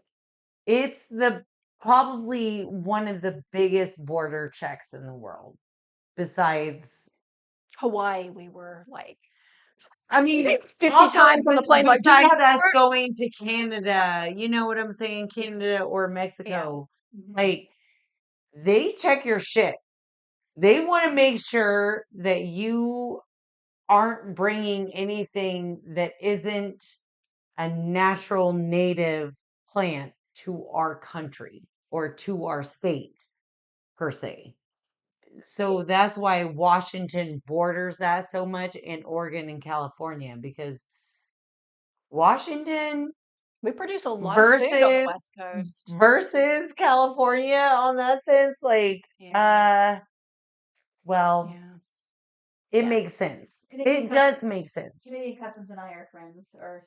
it's probably one of the biggest border checks in the world. Besides, Hawaii, we were like I mean, 50 also times on the plane, like, do you besides have us port? going to Canada, you know what I'm saying? Canada or Yeah. Mexico, like they check your shit. They want to make sure that you aren't bringing anything that isn't a natural native plant to our country or to our state per se. So that's why Washington borders that so much in Oregon and California because Washington We produce a lot of food on the versus West Coast. California on that sense, like Yeah. well, Yeah. it Yeah. makes sense. It does make sense. Canadian Customs and I are friends, or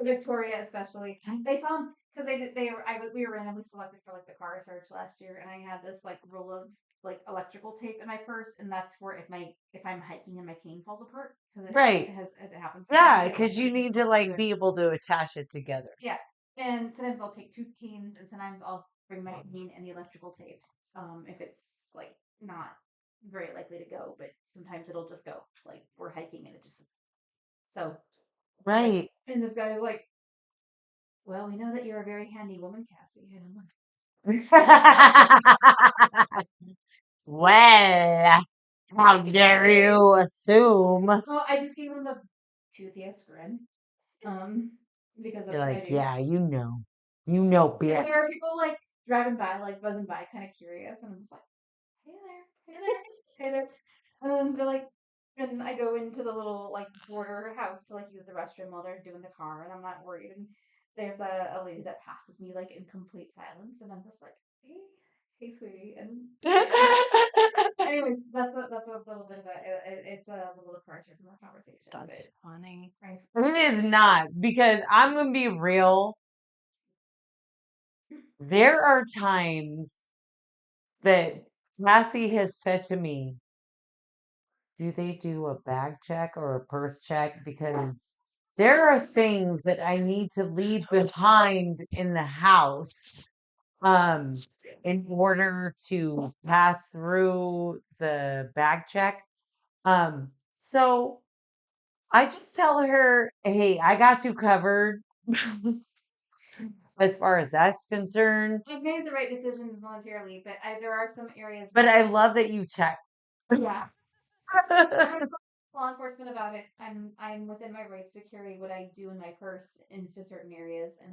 Victoria especially. They found because we were randomly selected for like the car search last year, and I had this like roll of like electrical tape in my purse, and that's for if I'm hiking and my cane falls apart because Right. it happens. Yeah, because you need to like be able to attach it together. Yeah, and sometimes I'll take 2 canes, and sometimes I'll bring my cane and the electrical tape. If it's like not very likely to go, but sometimes it'll just go. Like we're hiking and it just so Right. and this guy is like, well, we know that you're a very handy woman, Cassie. And I'm like, Well, how dare you assume? oh, I just gave him the toothiest grin. Because that's You're what like, I do. yeah, you know, bitch. And there are people like driving by, like buzzing by, kind of curious, and I'm just like, hey there, hey there, hey there. And then they're like, and I go into the little like border house to like use the restroom while they're doing the car, and I'm not worried. And there's a lady that passes me like in complete silence, and I'm just like, hey, hey, sweetie, and Anyways, that's a little bit of it's a little departure from our conversation. That's funny. It is not, because I'm going to be real. There are times that Cassie has said to me, do they do a bag check or a purse check? Because there are things that I need to leave behind in the house um in order to pass through the bag check. So I just tell her, hey, I got you covered as far as that's concerned. I've made the right decisions voluntarily, but there are some areas. But I love that you check. Yeah. I'm law enforcement about it. I'm within my rights to carry what I do in my purse into certain areas, and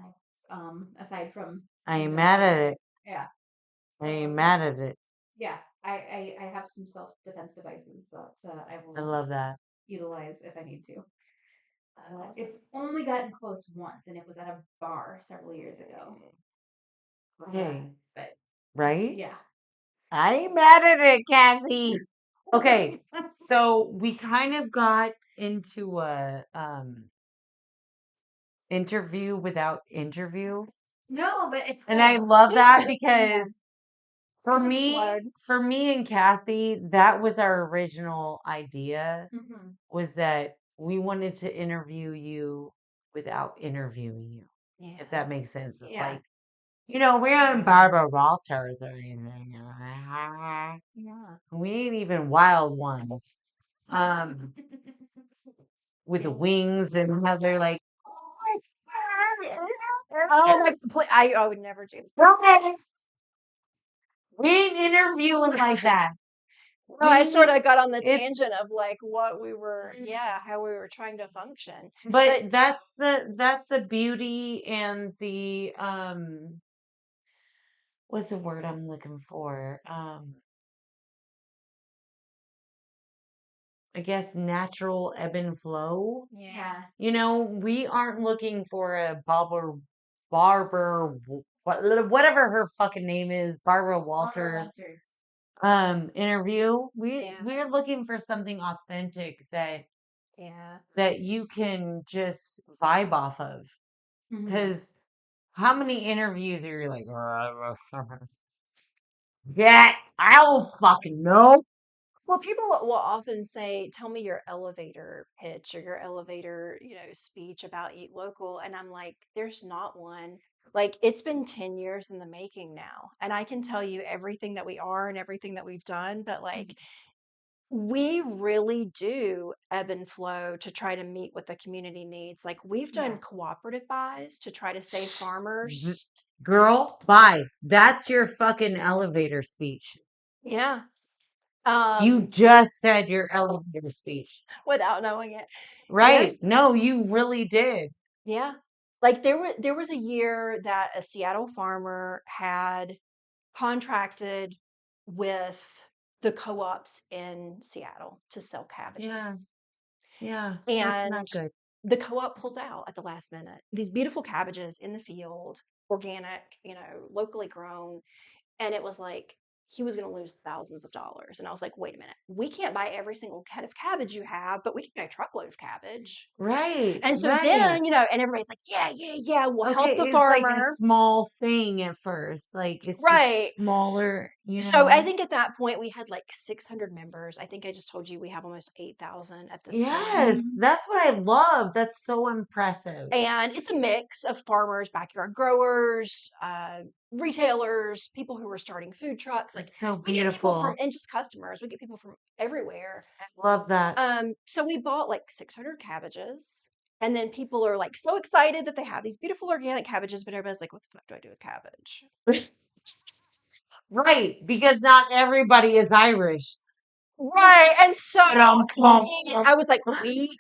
aside from I ain't mad at it. Yeah. I ain't mad at it. Yeah, I have some self defense devices that I I will love that. utilize if I need to. It's only gotten close once, and it was at a bar several years ago. Hey, but right? yeah. I ain't mad at it, Cassie. Okay, so we kind of got into a interview without interview. No, but it's And good. I love that Yeah. because for This is me, flowed. for me and Cassie, that was our original idea, Mhm. was that we wanted to interview you without interviewing you. Yeah. If that makes sense. It's Yeah. like, we aren't Barbara Walters or anything. Yeah. We ain't even wild ones. With the wings and how they're like, Oh I would never do that. okay. We ain't interviewing like that. No, I sort of got on the It's tangent of like what we were, how we were trying to function. but that's the beauty and the what's the word I'm looking for? I guess natural ebb and flow. Yeah. We aren't looking for a Barbara whatever her fucking name is, Barbara Walters interview. We're looking for something authentic that you can just vibe off of. Because how many interviews are you like, yeah, I don't fucking know. Well, people will often say, "Tell me your elevator pitch or your elevator, speech about Eat Local," and I'm like, "There's not one." Like it's been 10 years in the making now, and I can tell you everything that we are and everything that we've done, but like we really do ebb and flow to try to meet what the community needs. Like we've done cooperative buys to try to save farmers. Girl, bye. That's your fucking elevator speech. Yeah. You just said your elevator speech. Without knowing it. Right. No, you really did. Yeah. Like there was a year that a Seattle farmer had contracted with the co-ops in Seattle to sell cabbages. Yeah. That's And not good. the co-op pulled out at the last minute. These beautiful cabbages in the field, organic, locally grown. And it was like he was going to lose thousands of dollars. And I was like, wait a minute, we can't buy every single head of cabbage you have, but we can buy a truckload of cabbage. Right. And so right. then, and everybody's like, yeah, we'll help the it's farmer. like a small thing at first. Like it's Right. just smaller, So I think at that point we had like 600 members. I think I just told you we have almost 8,000 at this point. Yes, that's what I love. That's so impressive. And it's a mix of farmers, backyard growers, retailers, people who are starting food trucks. Like It's so we get people beautiful. and just customers. We get people from everywhere. I love that. So we bought like 600 cabbages. And then people are like so excited that they have these beautiful organic cabbages, but everybody's like, what the fuck do I do with cabbage? Right, because not everybody is Irish. Right. And so I I was like,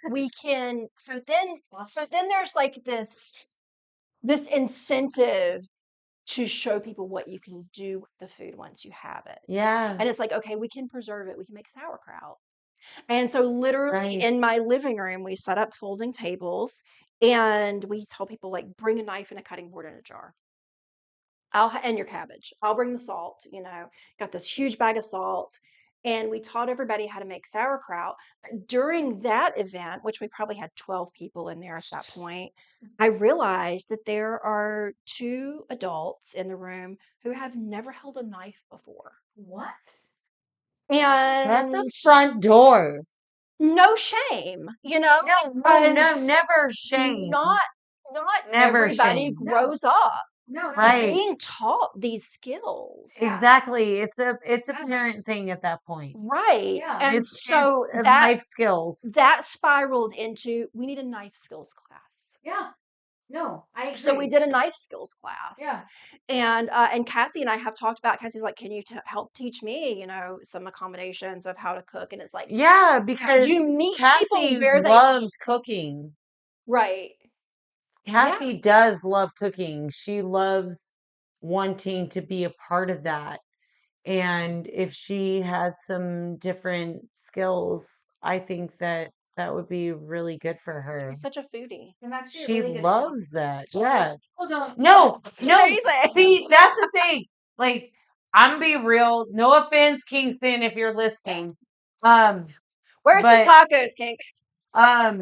we can so then there's like this incentive to show people what you can do with the food once you have it. Yeah. And it's like, okay, we can preserve it. We can make sauerkraut. And so literally in my living room, we set up folding tables and we tell people like bring a knife and a cutting board and a jar. And your cabbage. I'll bring the salt, got this huge bag of salt. and we taught everybody how to make sauerkraut. During that event, which we probably had 12 people in there at that point, I realized that there are 2 adults in the room who have never held a knife before. What? At the And front door. no shame, No, because never shame. not not Never everybody shame. grows up No. Right. being taught these skills. Yeah. Exactly. It's a parent thing at that point. Right. Yeah. And It's so life skills. that spiraled into, we need a knife skills class. Yeah. No, I agree. So we did a knife skills class. Yeah. And Cassie and I have talked about, Cassie's like, can you help teach me, some accommodations of how to cook? And it's like, Yeah, because you meet people Cassie where they loves cooking. right. Cassie does love cooking. She loves wanting to be a part of that. And if she had some different skills, I think that would be really good for her. She's such a foodie. I'm actually a She really good loves that. Yeah. People don't. No. Amazing. See, that's the thing. Like, I'm be real. No offense, Kingston, if you're listening. Where's the But tacos, King? Yeah.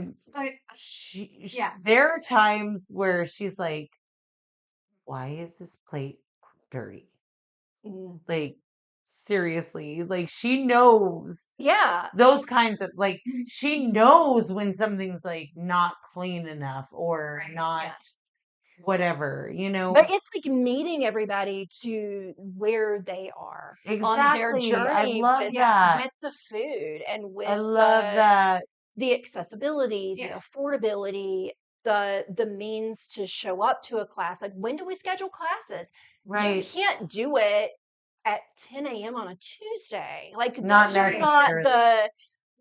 there are times where she's like, why is this plate dirty? Like, seriously, like she knows Yeah. those kinds of, like, she knows when something's like not clean enough or not whatever, But it's like meeting everybody to where they are on their Exactly. I journey love with that. the food and I with love that. the accessibility, the Yeah. affordability, the means to show up to a class. Like, when do we schedule classes? You Right. can't do it at 10 a.m. on a Tuesday. Like, Not those are not necessarily.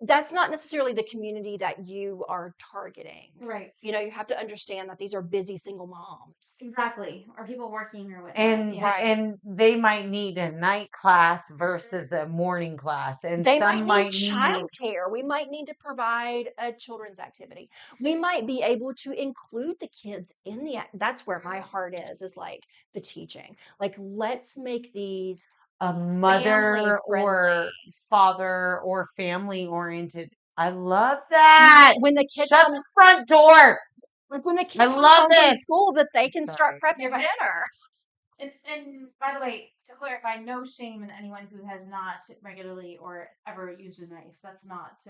that's not necessarily the community that you are targeting. Right. You have to understand that these are busy single moms. Exactly. Or people working or whatnot. And Yeah. and they might need a night class versus a morning class. And They some might need need childcare. We might need to provide a children's activity. We might be able to include the kids in that's where my heart is like the teaching. Like, let's make these a mother or family-friendly. father or family oriented. I love that. When the kid Shut the front door. like when the kid I comes love home from this. school, that they can start Sorry. prepping dinner. And by the way, to clarify, no shame in anyone who has not regularly or ever used a knife. That's not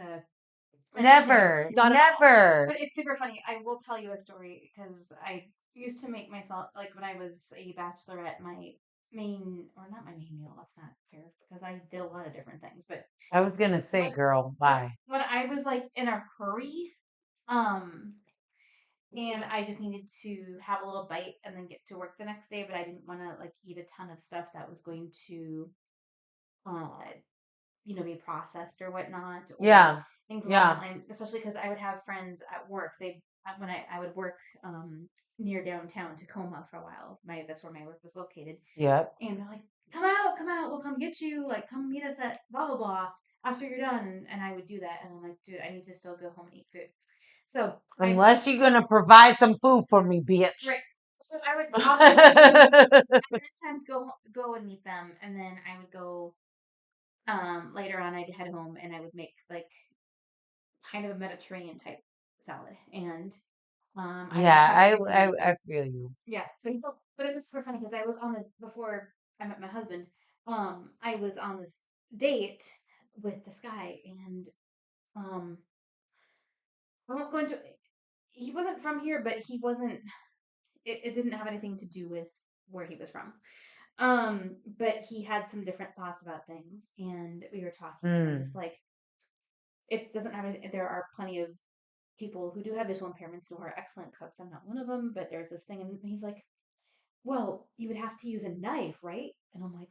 Never. Not at all. Never. But it's super funny. I will tell you a story because I used to make myself, like when I was a bachelorette, my main, or not my main meal, that's not fair because I did a lot of different things. But I was gonna say, What- girl, bye. when I was like in a hurry, and I just needed to have a little bite and then get to work the next day, but I didn't want to like eat a ton of stuff that was going to, be processed or whatnot, or Yeah. things along Yeah. that line. Especially because I would have friends at work. When I would work near downtown Tacoma for a while. That's where my work was located. Yep. And they're like, come out, we'll come get you. Like, come meet us at blah blah blah after you're done. And I would do that, and I'm like, dude, I need to still go home and eat food. So Unless you're gonna provide some food for me, bitch. right. So I would times go and meet them, and then I would go. Later on, I'd head home, and I would make like kind of a Mediterranean type salad, and Yeah, I would have I feel you. yeah. But it was super funny because I was on this before I met my husband. I was on this date with this guy, and um, I'm not going to. He wasn't from here, but he wasn't. It didn't have anything to do with where he was from. But he had some different thoughts about things, and we were talking, and I'm just like, it doesn't have any, there are plenty of people who do have visual impairments who are excellent cooks. I'm not one of them, but there's this thing, and he's like, well, you would have to use a knife, right? And I'm like,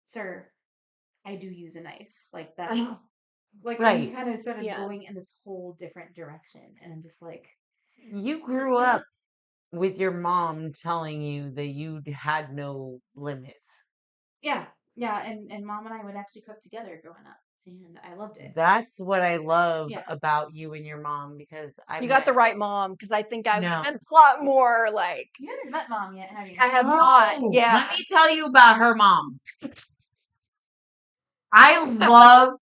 sir, I do use a knife. Like that. Like, and he Right. kind of started Yeah. going in this whole different direction, and I'm just like, You grew up with your mom telling you that you had no limits. yeah, and mom and I would actually cook together growing up, and I loved it. That's what I love Yeah. about you and your mom, because You got the right mom, because I think I've No. been a lot more like, You haven't met mom yet, have you? I have not. Oh, Yeah. let me tell you about her mom. I love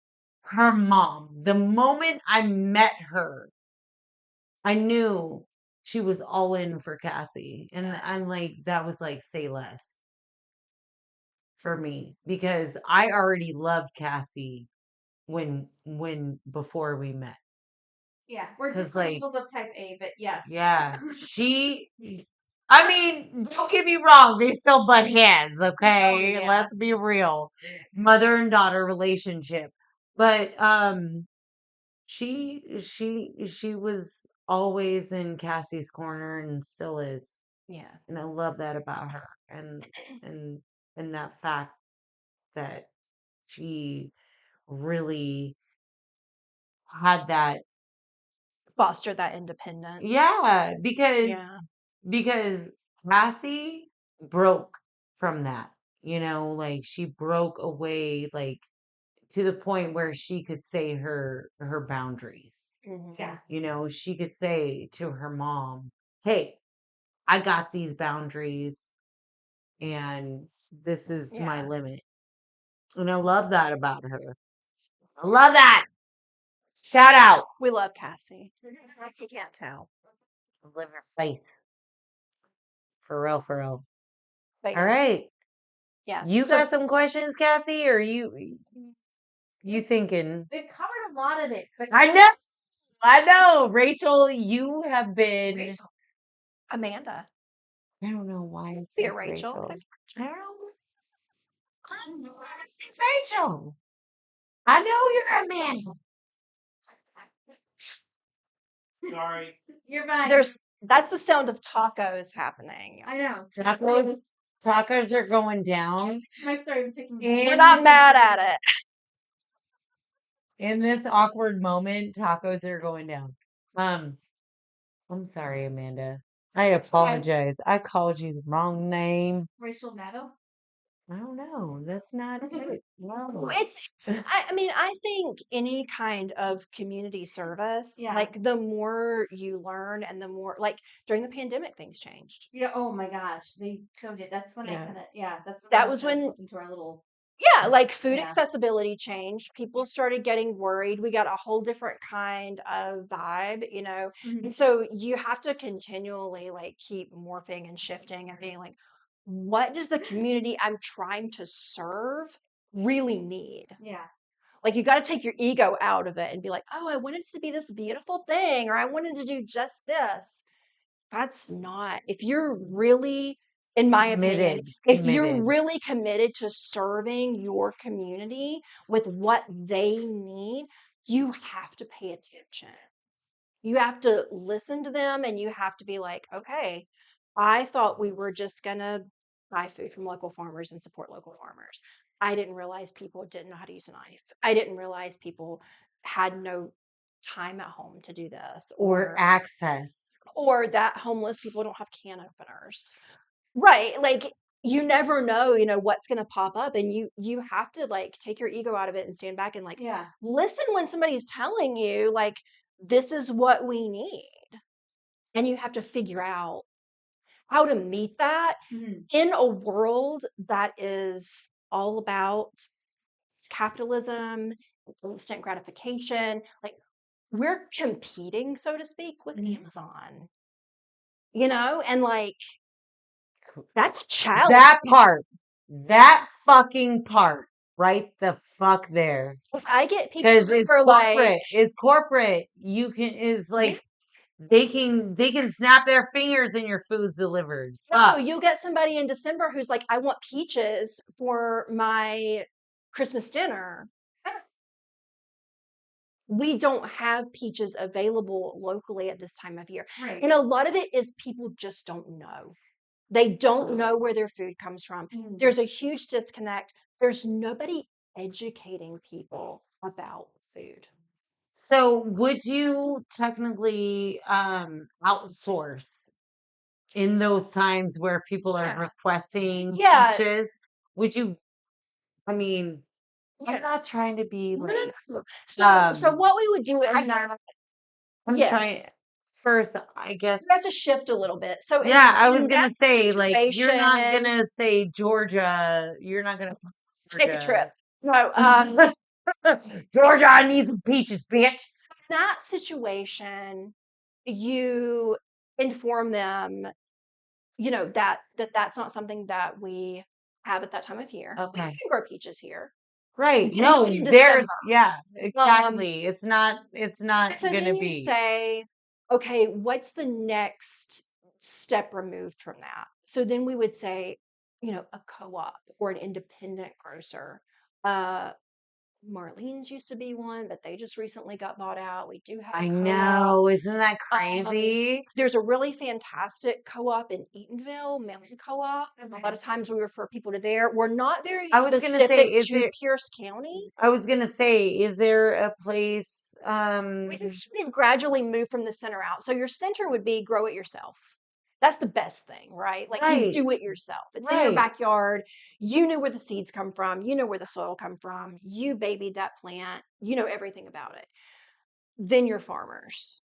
her mom. The moment I met her, I knew she was all in for Cassie. And Yeah. I'm like, that was like, say less for me because I already loved Cassie when before we met. Yeah, we're 'Cause different like, levels of type A, but yes. yeah, I mean, don't get me wrong, they still butt heads, okay? yeah. Let's be real. Mother and daughter relationship. But she was always in Cassie's corner and still is. Yeah. And I love that about her. And and that fact that she really had that. Foster that independence. Yeah, Yeah. because Cassie broke from that. Like she broke away like to the point where she could say her boundaries. Mhm. Yeah. She could say to her mom, "Hey, I got these boundaries and this is my Yeah. limit." And I love that about her. I love that. Shout out. We love Cassie. You can't tell. Live her face. For real, for real. But All yeah. right. Yeah. You So got some questions, Cassie, or you thinking? We've covered a lot of it, but I know, Rachel. You have been. Rachel. Amanda. I don't know why it's Be a like Rachel. Rachel. I don't know. I don't know why it's Rachel. I know you're a man. Sorry. You're fine. That's the sound of tacos happening. I know. Tacos are going down. Might start even picking. We're not mad at it. In this awkward moment, tacos are going down. I'm sorry, Amanda. I apologize. I called you the wrong name. Rachel Maddow. I don't know. That's not it. No. I mean, I think any kind of community service, Yeah. like the more you learn and the more, like during the pandemic, things changed. Yeah. Oh my gosh, they showed it. That's when I Yeah. kind of That's when That we was kinda when, slipped into our little. yeah, like food Yeah. accessibility changed. People started getting worried. We got a whole different kind of vibe, Mhm. And so you have to continually like keep morphing and shifting and being like, what does the community I'm trying to serve really need? Yeah. Like you got to take your ego out of it and be like, oh, I wanted it to be this beautiful thing, or I wanted to do just this. That's not, if you're really, in my opinion, if you're Committed. really committed to serving your community with what they need, you have to pay attention. You have to listen to them and you have to be like, okay, I thought we were just going to buy food from local farmers and support local farmers. I didn't realize people didn't know how to use a knife. I didn't realize people had no time at home to do this, Or access. or that homeless people don't have can openers. Right. Like you never know, what's going to pop up, and you have to like take your ego out of it and stand back and like Yeah. listen when somebody's telling you like this is what we need. And you have to figure out how to meet that Mhm. in a world that is all about capitalism, instant gratification. Like we're competing, so to speak, with Amazon. And like that's challenging. That fucking part, right the fuck there. I get people Because who it's are like, corporate. It's corporate. You can is like they can snap their fingers and your food's delivered. no, Fuck. you'll get somebody in December who's like, I want peaches for my Christmas dinner. We don't have peaches available locally at this time of year. Right. And a lot of it is people just don't know. They don't know where their food comes from. Mhm. There's a huge disconnect. There's nobody educating people about food. So would you technically outsource in those times where people are Yeah. requesting Yeah. peaches? Would you I mean, Yeah. I'm not trying to be No, like no. So what we would do in that, I'm yeah, trying first, I guess. we have to shift a little bit. So Yeah, I was in gonna that say, like, you're not situation, gonna say Georgia. You're not gonna take a trip. Georgia. No, Georgia, I need some peaches, bitch. that situation, you inform them, that's not something that we have at that time of year. We Okay. can grow peaches here. Right. We can do No, it in there's, December. yeah, Um, exactly. It's not and so gonna then you be. say, okay, what's the next step removed from that? So then we would say, a co-op or an independent grocer. Uh, Marlene's used to be one, but they just recently got bought out. We do have a I co-op. know. Isn't that Um, crazy? there's a really fantastic co-op in Eatonville, Mountain Co-op. A lot of times we refer people to there. We're not very I was gonna say, specific to Pierce County. I was gonna say, is there a place, We just sort of gradually move from the center out. So your center would be grow it yourself. That's the best thing, right? Like you right, do it yourself. It's in your right. backyard. You know where the seeds come from. You know where the soil come from. You babied that plant. You know everything about it. Then your farmers.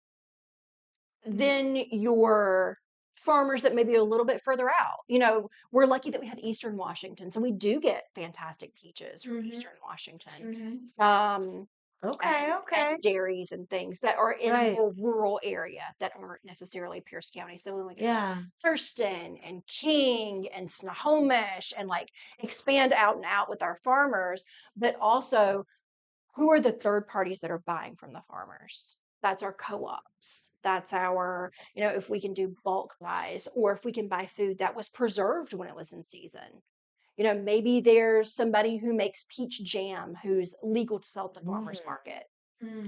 Then your farmers that may be a little bit further out. We're lucky that we have Eastern Washington, so we do get fantastic peaches from Eastern Washington. Okay, And okay. dairies and things that are in a Right. more rural area that aren't necessarily Pierce County. So when we get like Yeah. Thurston and King and Snohomish and like expand out and out with our farmers, but also who are the third parties that are buying from the farmers? That's our co-ops. That's our, if we can do bulk buys or if we can buy food that was preserved when it was in season. Maybe there's somebody who makes peach jam who's legal to sell at the farmer's Mm, market.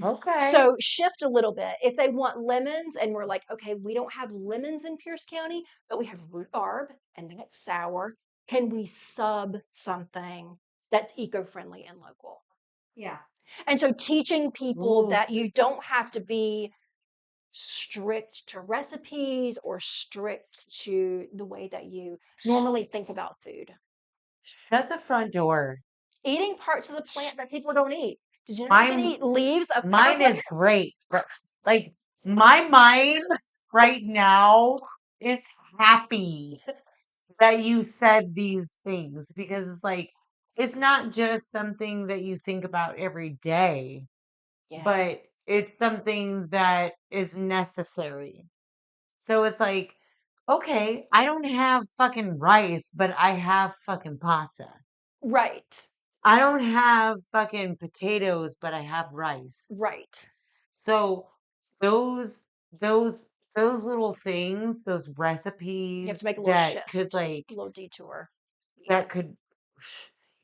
okay. So shift a little bit. If they want lemons and we're like, okay, we don't have lemons in Pierce County, but we have rhubarb and that's sour. Can we sub something that's eco-friendly and local? Yeah. And so teaching people Ooh, that you don't have to be strict to recipes or strict to the way that you normally think about food. shut the front door. Eating parts of the plant that people don't eat. Did you know you can Mine, eat leaves of pepper mine is plants? great. Like my mind right now is happy that you said these things because it's like it's not just something that you think about every day, Yeah. but it's something that is necessary. So it's like, okay, I don't have fucking rice, but I have fucking pasta. Right. I don't have fucking potatoes, but I have rice. Right. So those those those little things, those You have to recipes make a little that could shift, like a little detour. that could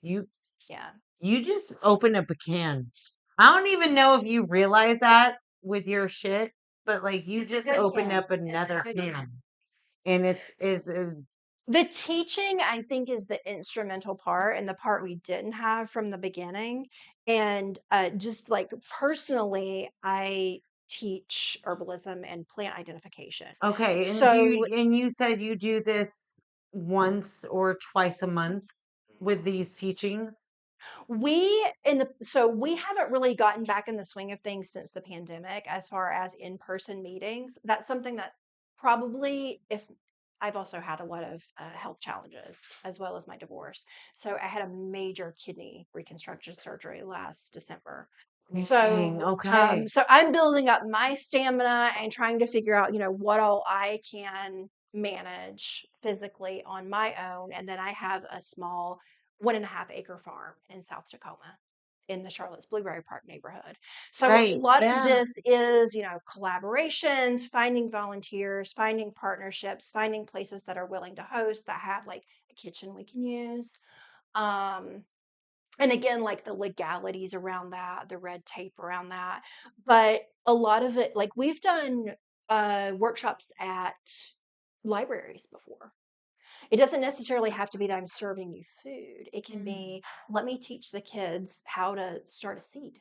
you Yeah. you just open up a can. I don't even know if you realize that with your shit, but like you It's a just good opened can. up It's a another good can. can. And it's The teaching, I think, is the instrumental part and the part we didn't have from the beginning. And just like personally, I teach herbalism and plant identification. okay. And So you said you do this once or twice a month with these teachings? we haven't really gotten back in the swing of things since the pandemic as far as in-person meetings. That's something that probably if I've also had a lot of health challenges as well as my divorce. So I had a major kidney reconstruction surgery last December. Dang, okay. So I'm building up my stamina and trying to figure out, what all I can manage physically on my own. And then I have a small 1.5 acre farm in South Tacoma in the Charlotte's Blueberry Park neighborhood. So a Right. lot of Yeah. this is, collaborations, finding volunteers, finding partnerships, finding places that are willing to host that have like a kitchen we can use. Um, and again, like the legalities around that, the red tape around that. But a lot of it, like we've done workshops at libraries before. It doesn't necessarily have to be that I'm serving you food. It can be, let me teach the kids how to start a seed.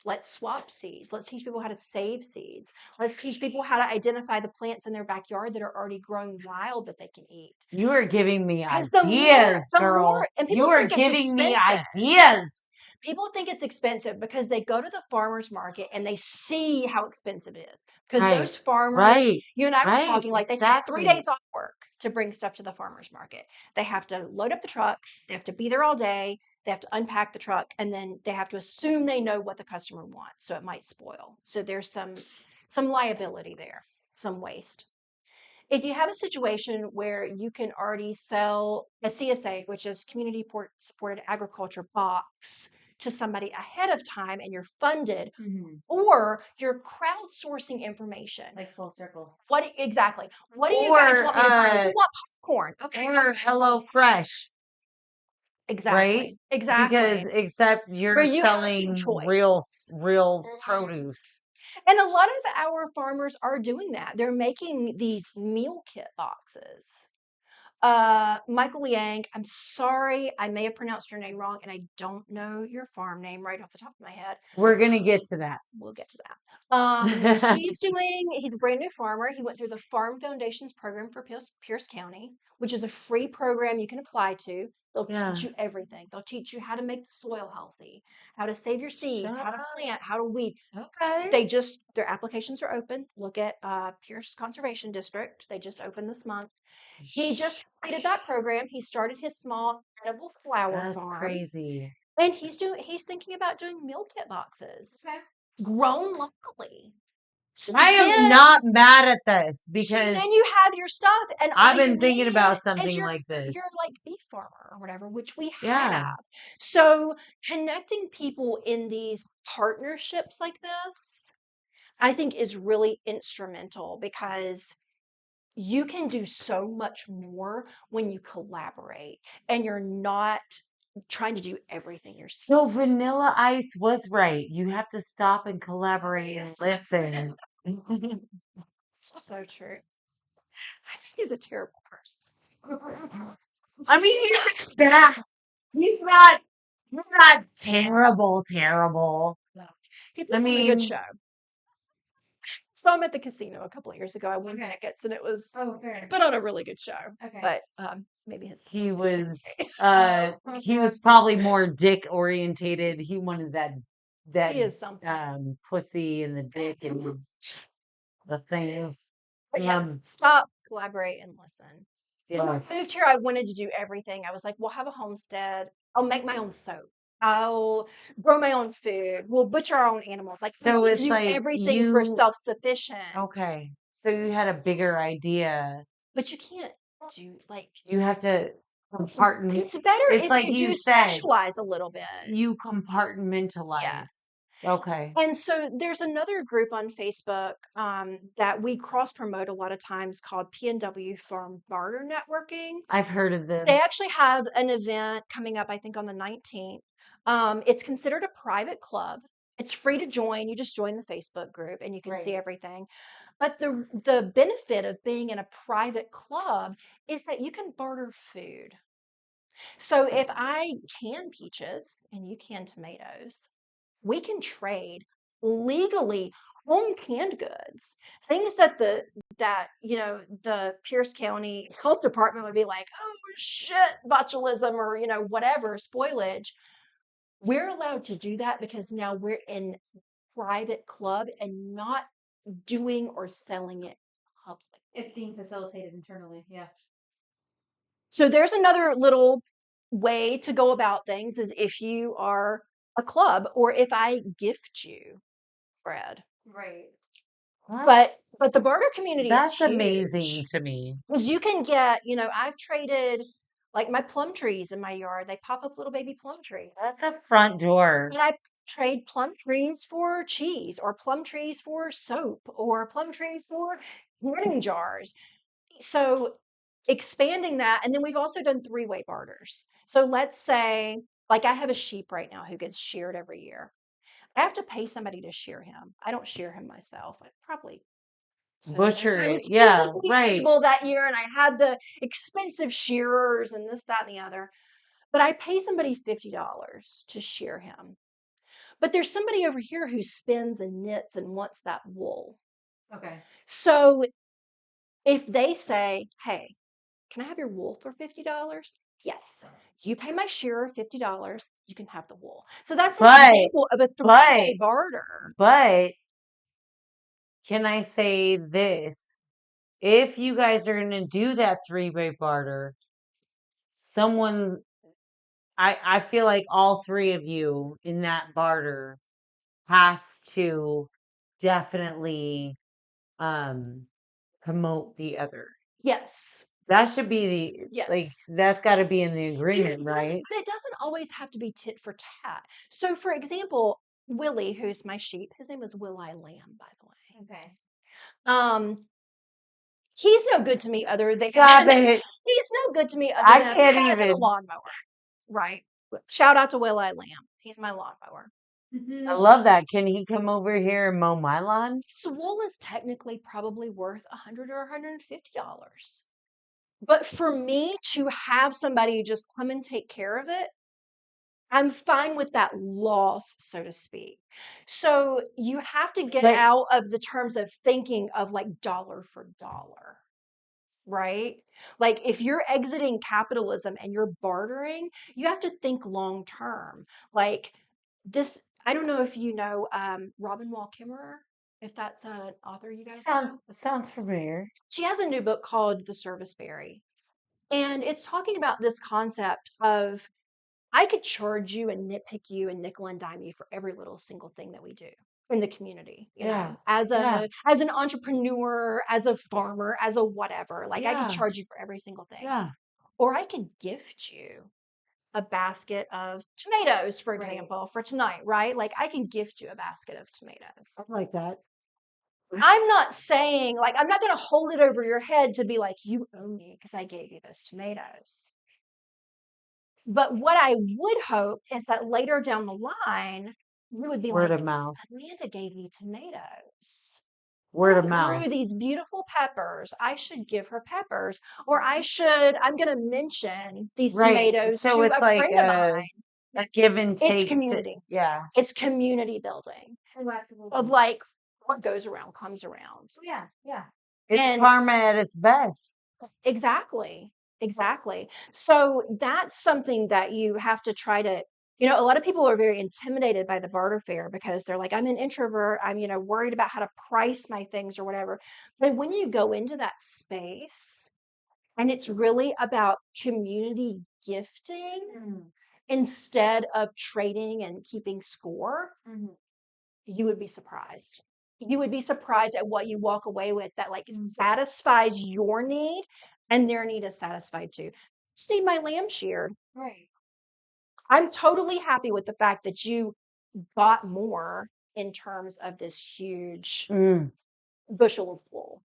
Let's swap seeds. Let's teach people how to save seeds. Let's teach people how to identify the plants in their backyard that are already growing wild that they can eat. You are giving me Because ideas, the more, girl. and You people are think it's giving me expensive. ideas. People think it's expensive because they go to the farmer's market and they see how expensive it is. Because Right. those farmers, Right. you and I were Right. talking, like they take 3 days Exactly. off work to bring stuff to the farmer's market. They have to load up the truck, they have to be there all day, They have to unpack the truck, and then they have to assume they know what the customer wants, so it might spoil. So there's some liability there, some waste. If you have a situation where you can already sell a CSA, which is Community Supported Agriculture box, to somebody ahead of time and you're funded, or you're crowdsourcing information. Like full circle. What exactly? What do you guys want me to bring? We want popcorn. Okay. Or Hello Fresh, Exactly. right? Exactly. Because except Where you're you have some selling real choice. produce. And a lot of our farmers are doing that. They're making these meal kit boxes. Michael Yang, I'm sorry, I may have pronounced your name wrong, and I don't know your farm name right off the top of my head. We're gonna get to that. We'll get to that. He's a brand new farmer. He went through the Farm Foundations program for Pierce County, which is a free program you can apply to. They'll teach you everything. They'll teach you how to make the soil healthy, how to save your seeds, how to plant, how to weed. Okay. Their applications are open. Look at Pierce Conservation District. They just opened this month. He just completed that program. He started his small edible flower That's farm. crazy. And he's thinking about doing meal kit boxes. Okay. Grown locally. So I am not mad at this because then you have your stuff, and I've been thinking about something your, like this. You're like beef farmer or whatever, which we Yeah. have. So connecting people in these partnerships like this, I think, is really instrumental because you can do so much more when you collaborate and you're not trying to do everything yourself. So Vanilla Ice was right. You have to stop and collaborate and listen. So true. I think he's a terrible person. I mean, he's bad. He's not terrible. No. He puts on a good show. Saw him at the casino a couple of years ago. I won tickets, and it was put on a really good show. Okay. But maybe he was probably more dick orientated. He wanted that he is something. pussy and the dick and the things. But yes, stop, collaborate, and listen. Yes. When I moved here, I wanted to do everything. I was like, we'll have a homestead. I'll make my own soap. I'll grow my own food. We'll butcher our own animals. Like, so we it's do like everything for self-sufficient. Okay. So you had a bigger idea. But you can't do you have to compartmentalize. It's better It's if like you do said, specialize a little bit. You compartmentalize. Yeah. Okay. And so there's another group on Facebook that we cross promote a lot of times called PNW Farm Barter Networking. I've heard of them. They actually have an event coming up, I think, on the 19th. It's considered a private club. It's free to join. You just join the Facebook group and you can see everything. But the benefit of being in a private club is that you can barter food. So if I can peaches and you can tomatoes, we can trade legally home canned goods, things that the Pierce County Health Department would be like, oh shit, botulism or whatever spoilage. We're allowed to do that because now we're in private club and not doing or selling it public. It's being facilitated internally. Yeah. So there's another little way to go about things is if you are a club or if I gift you bread. Right. But the barter community That's is amazing to me. because you can get, I've traded like my plum trees in my yard. They pop up little baby plum trees at the front door. And I trade plum trees for cheese or plum trees for soap or plum trees for wedding jars. So expanding that, and then we've also done three-way barters. So let's say, like I have a sheep right now who gets sheared every year. I have to pay somebody to shear him. I don't shear him myself. I probably butcher I it. was Yeah, physically right. able that year, and I had the expensive shearers and this, that, and the other. But I pay somebody $50 to shear him. But there's somebody over here who spins and knits and wants that wool. Okay. So if they say, hey, can I have your wool for $50? Yes. You pay my shearer $50, you can have the wool. So that's an example of a three-way barter. But can I say this? If you guys are going to do that three-way barter, someone I feel like all three of you in that barter has to definitely promote the other. Yes. That should be like Yes. that's got to be in the It agreement, doesn't, right? but it doesn't always have to be tit for tat. So, for example, Willie, who's my sheep, his name is Will I Lamb, by the way. Okay. Um, he's no good to me other than Stop it. he's no good to me other I than a can't pet and a even. lawnmower, right? Shout out to Will I Lamb. He's my lawnmower. I love that. Can he come over here and mow my lawn? So wool is technically probably worth $100 or $150. But for me to have somebody just come and take care of it, I'm fine with that loss, so to speak. So you have to get But out of the terms of thinking of like dollar for dollar, right? Like if you're exiting capitalism and you're bartering, you have to think long term. Like this, I don't know if you know Robin Wall Kimmerer, if that's an author you guys know. sounds familiar. She has a new book called The Serviceberry. And it's talking about this concept of I could charge you and nitpick you and nickel and dime you for every little single thing that we do in the community, Yeah. as Yeah. an entrepreneur, as a farmer, as a whatever. Like I could Yeah. charge you for every single thing. Yeah. Or I could gift you a basket of tomatoes, for Right. example, for tonight, right? Like I can gift you a basket of tomatoes. I like that. I'm not saying like I'm not going to hold it over your head to be like you owe me because I gave you those tomatoes. But what I would hope is that later down the line, you would be Word like, of mouth. Amanda gave me tomatoes. Word of Grew mouth. these beautiful peppers. I should give her peppers. Or I'm going to mention these Right. tomatoes So to it's a like friend of mine. a give and It's take. community. Yeah. It's community building Oh, absolutely. of like what goes around comes around. Oh, yeah. Yeah. It's And karma at its best. exactly. Exactly. So that's something that you have to try to, a lot of people are very intimidated by the barter fair because they're like, I'm an introvert. I'm, worried about how to price my things or whatever. But when you go into that space and it's really about community gifting Mm-hmm. instead of trading and keeping score, Mm-hmm. you would be surprised. You would be surprised at what you walk away with that like Mhm. satisfies your need and their need is satisfied too. Just need my lamb sheared. Right. I'm totally happy with the fact that you got more in terms of this huge Mm. bushel of wool,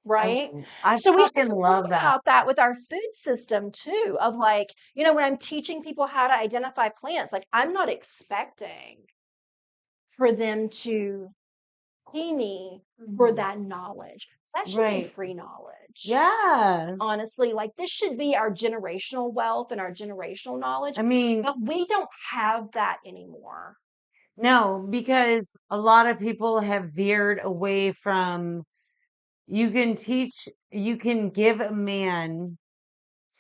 right? I So we have to fucking think love that. about that with our food system too, of like, when I'm teaching people how to identify plants, like I'm not expecting for them to pay me for Mhm. that knowledge. That should be Right. free knowledge. Yeah. Honestly, like this should be our generational wealth and our generational knowledge, I mean, but we don't have that anymore. no, because a lot of people have veered away from you can give a man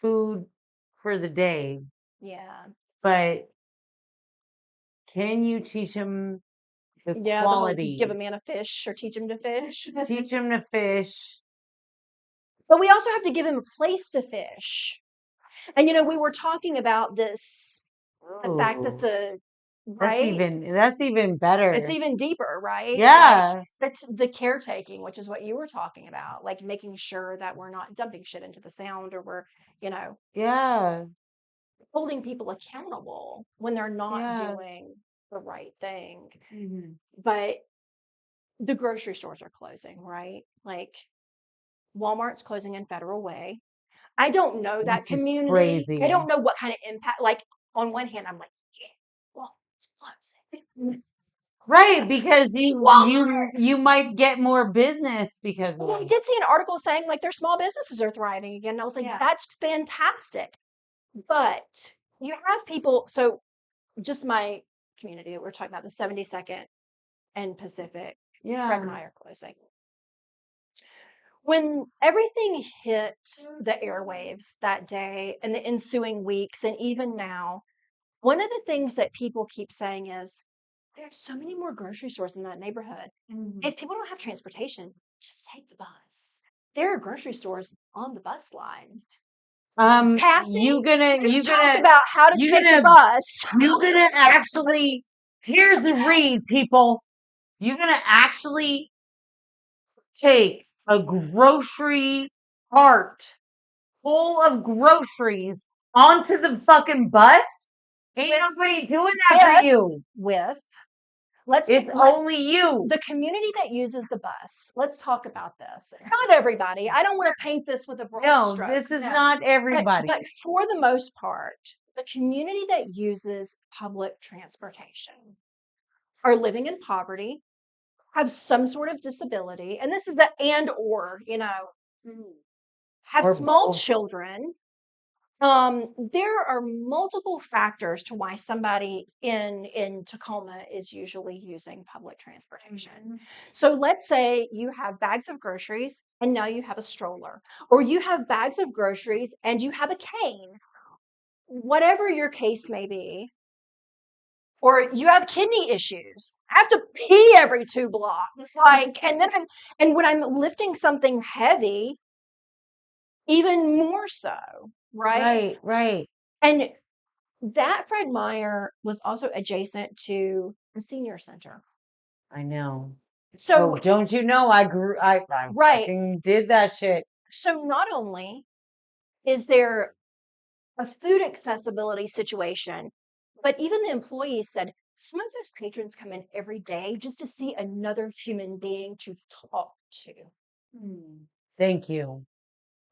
food for the day, Yeah. but can you teach him the Yeah, the whole give a qualities? man a fish or teach him to fish. Teach him to fish. But we also have to give him a place to fish. And we were talking about this, the fact that Ooh, right? that's even It's better. even deeper, right? Like Yeah. that's the caretaking, which is what you were talking about, like making sure that we're not dumping shit into the sound or we're, Yeah. holding people accountable when they're not Yeah. doing the right thing. Mm-hmm. But the grocery stores are closing, right? Like Walmart's closing in Federal Way. I don't know that Which is community. crazy. I don't know what kind of impact. Like on one hand, I'm like, yeah, well, it's closing. Right, because you Walmart. might get more business because of Well, I it. did see an article saying like their small businesses are thriving again. And I was like, Yeah. that's fantastic. But you have people. So just my community that we're talking about, the 72nd and Pacific, Craig and Yeah. I are closing. When everything hit the airwaves that day and the ensuing weeks, and even now, one of the things that people keep saying is there's so many more grocery stores in that neighborhood. Mm-hmm. If people don't have transportation, just take the bus. There are grocery stores on the bus line. Cassie, you gonna let's talk about how to you take the gonna bus. you gonna actually here's the read, people. You're gonna actually take a grocery cart full of groceries onto the fucking bus? Ain't nobody doing that for you. With It's only you. the community that uses the bus. Let's talk about this. Not everybody. I don't want to paint this with a broad No, stroke. this is No. not everybody. But for the most part, the community that uses public transportation are living in poverty, have some sort of disability, and this is a and or, have Or small both. children. There are multiple factors to why somebody in Tacoma is usually using public transportation. So let's say you have bags of groceries and now you have a stroller, or you have bags of groceries and you have a cane, whatever your case may be, or you have kidney issues. I have to pee every 2 blocks, and when I'm lifting something heavy, even more so, right? Right. And that Fred Meyer was also adjacent to a senior center. I know. So, Oh, don't you know? I right. fucking did that shit. So not only is there a food accessibility situation, but even the employees said some of those patrons come in every day just to see another human being to talk to. Thank you.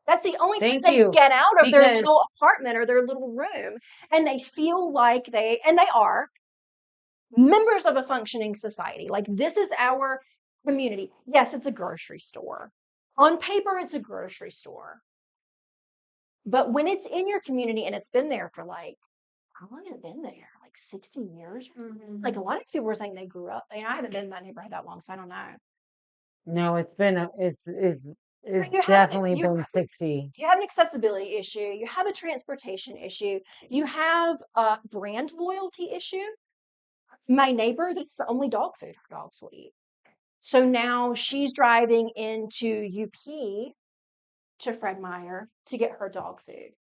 That's the only time Thank they you. get out of their Because little apartment or their little room, and they feel like they are members of a functioning society. Like, this is our community. Yes, it's a grocery store. On paper, it's a grocery store. But when it's in your community and it's been there for how long has it been there? Like 60 years or something? Like, a lot of people were saying they grew up. I haven't been in that neighborhood that long, so I don't know. no, it's been it's So definitely been 60. you have an accessibility issue, you have a transportation issue, you have a brand loyalty issue. My neighbor, that's the only dog food her dogs will eat. So now she's driving into UP to Fred Meyer to get her dog food.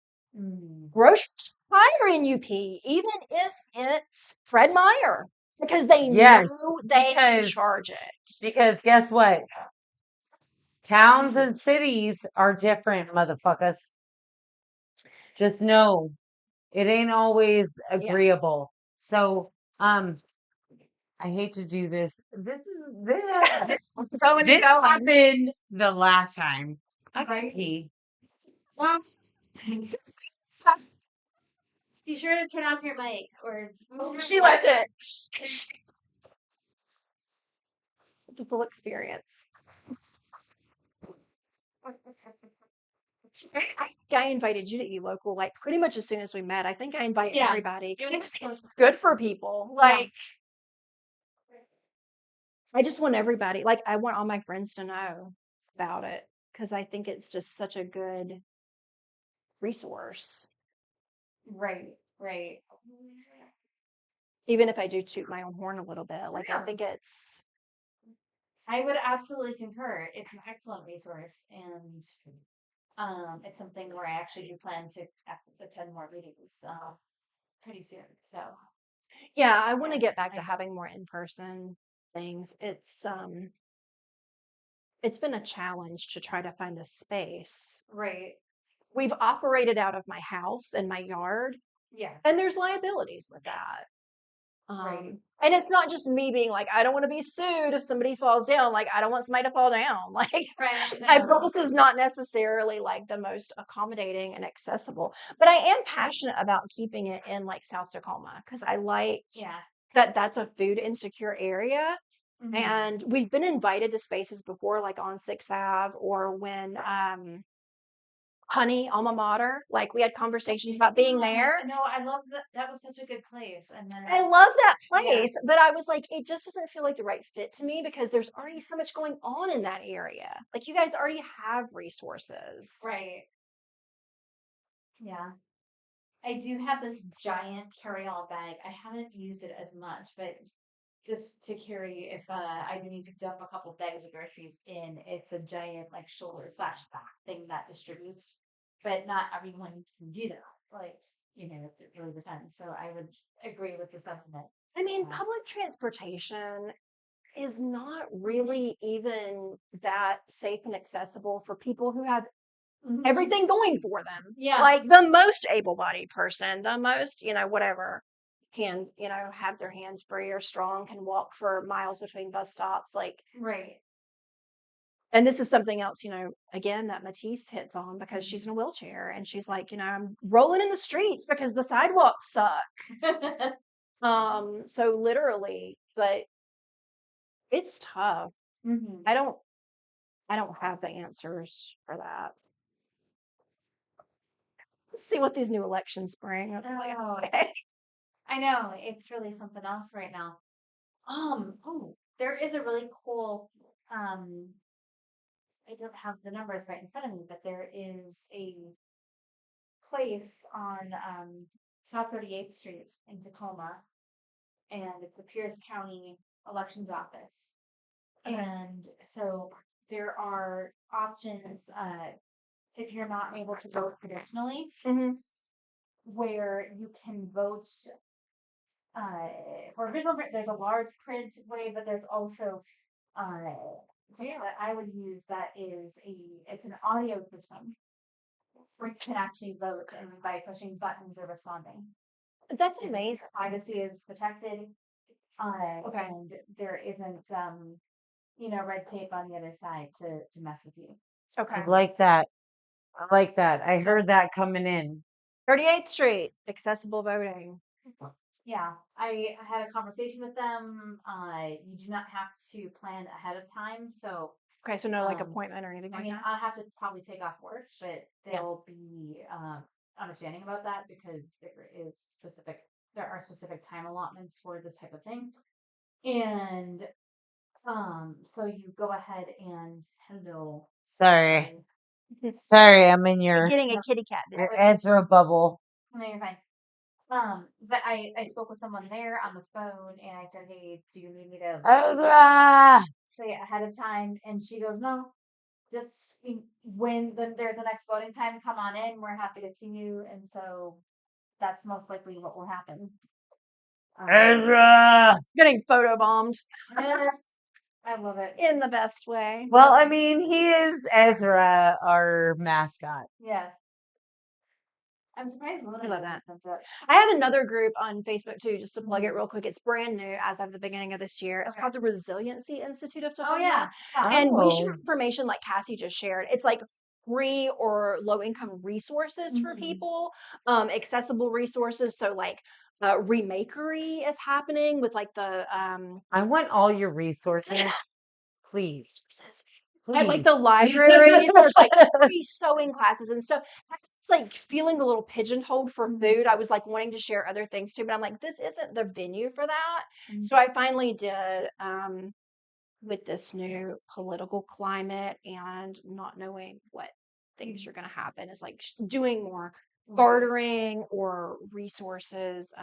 Groceries higher in UP, even if it's Fred Meyer, because they Yes, know they can because charge it. because guess what? Towns and cities are different, motherfuckers. Just know it ain't always Yeah. agreeable. So, I hate to do this. This happened the last time. I got pee. Well, be sure to turn off your mic or She left it. The full experience. I think I invited you to eat local, like pretty much as soon as we met. I think I invited Yeah. everybody because I just think it's good for people. Like, I just want everybody, like, I want all my friends to know about it because I think it's just such a good resource. Right. Even if I do toot my own horn a little bit, like, I think it's. I would absolutely concur. It's an excellent resource, and it's something where I actually do plan to attend more meetings pretty soon. So Yeah, I want to get back to having more in-person things. It's been a challenge to try to find a space. right, We've operated out of my house and my yard, yeah, and there's liabilities with that. right. And it's not just me being like, I don't want to be sued if somebody falls down. Like, I don't want somebody to fall down. Like, Right. my boss is not necessarily like the most accommodating and accessible, but I am passionate about keeping it in like South Tacoma because I like that that's a food insecure area. And we've been invited to spaces before, like on 6th Ave, or when Honey Alma Mater, like we had conversations about being there. No, I love that. That was such a good place. And then I love that place, but I was like, it just doesn't feel like the right fit to me because there's already so much going on in that area. Like, you guys already have resources. right. Yeah. I do have this giant carry-on bag. I haven't used it as much, but just to carry if I do need to dump a couple bags of groceries in, it's a giant like shoulder / back thing that distributes but not everyone can do that. Like, it really depends. So I would agree with the sentiment. I mean, public transportation is not really even that safe and accessible for people who have everything going for them. Yeah. Like the most able-bodied person, the most, whatever, can, have their hands free or strong, can walk for miles between bus stops. Like, Right. and this is something else, again, that Matisse hits on because she's in a wheelchair and she's like, I'm rolling in the streets because the sidewalks suck. So literally, but it's tough. I don't have the answers for that. Let's see what these new elections bring. That's all I gotta say. I know, it's really something else right now. There is a really cool, I don't have the numbers right in front of me, but there is a place on South 38th Street in Tacoma, and it's the Pierce County Elections Office. Okay. And so there are options if you're not able to vote traditionally, where you can vote for visual print. There's a large print way, but there's also something that I would use that is it's an audio system where you can actually vote and by pushing buttons or responding. That's amazing. Privacy is protected. Okay. And there isn't red tape on the other side to mess with you. Okay. I like that. I heard that coming in. 38th Street, accessible voting. Yeah, I had a conversation with them. You do not have to plan ahead of time. So Okay, so no appointment or anything like that? I'll have to probably take off work, but they'll be understanding about that because there are specific time allotments for this type of thing. And so you go ahead and hello. Sorry, I'm in You're your getting a kitty cat. Ezra bubble. No, you're fine. But I spoke with someone there on the phone and I said, hey, do you need me to Ezra! say it ahead of time? And she goes, no, just when there's the next voting time, come on in. We're happy to see you. And so that's most likely what will happen. Ezra! Getting photobombed I love it. in the best way. Well, I mean, he is Ezra, our mascot. Yes. I'm surprised I love that. comes up. I have another group on Facebook too, just to plug it real quick. It's brand new as of the beginning of this year. It's called the Resiliency Institute of Tacoma. Oh yeah. And we share information like Cassie just shared. It's like free or low income resources for people, accessible resources. So like remakery is happening with like the I want all your resources, please. At like the libraries, there's like free sewing classes and stuff. It's like feeling a little pigeonholed for food. I was like wanting to share other things too, but I'm like, this isn't the venue for that. So I finally did with this new political climate and not knowing what things are going to happen is like doing more bartering or resources.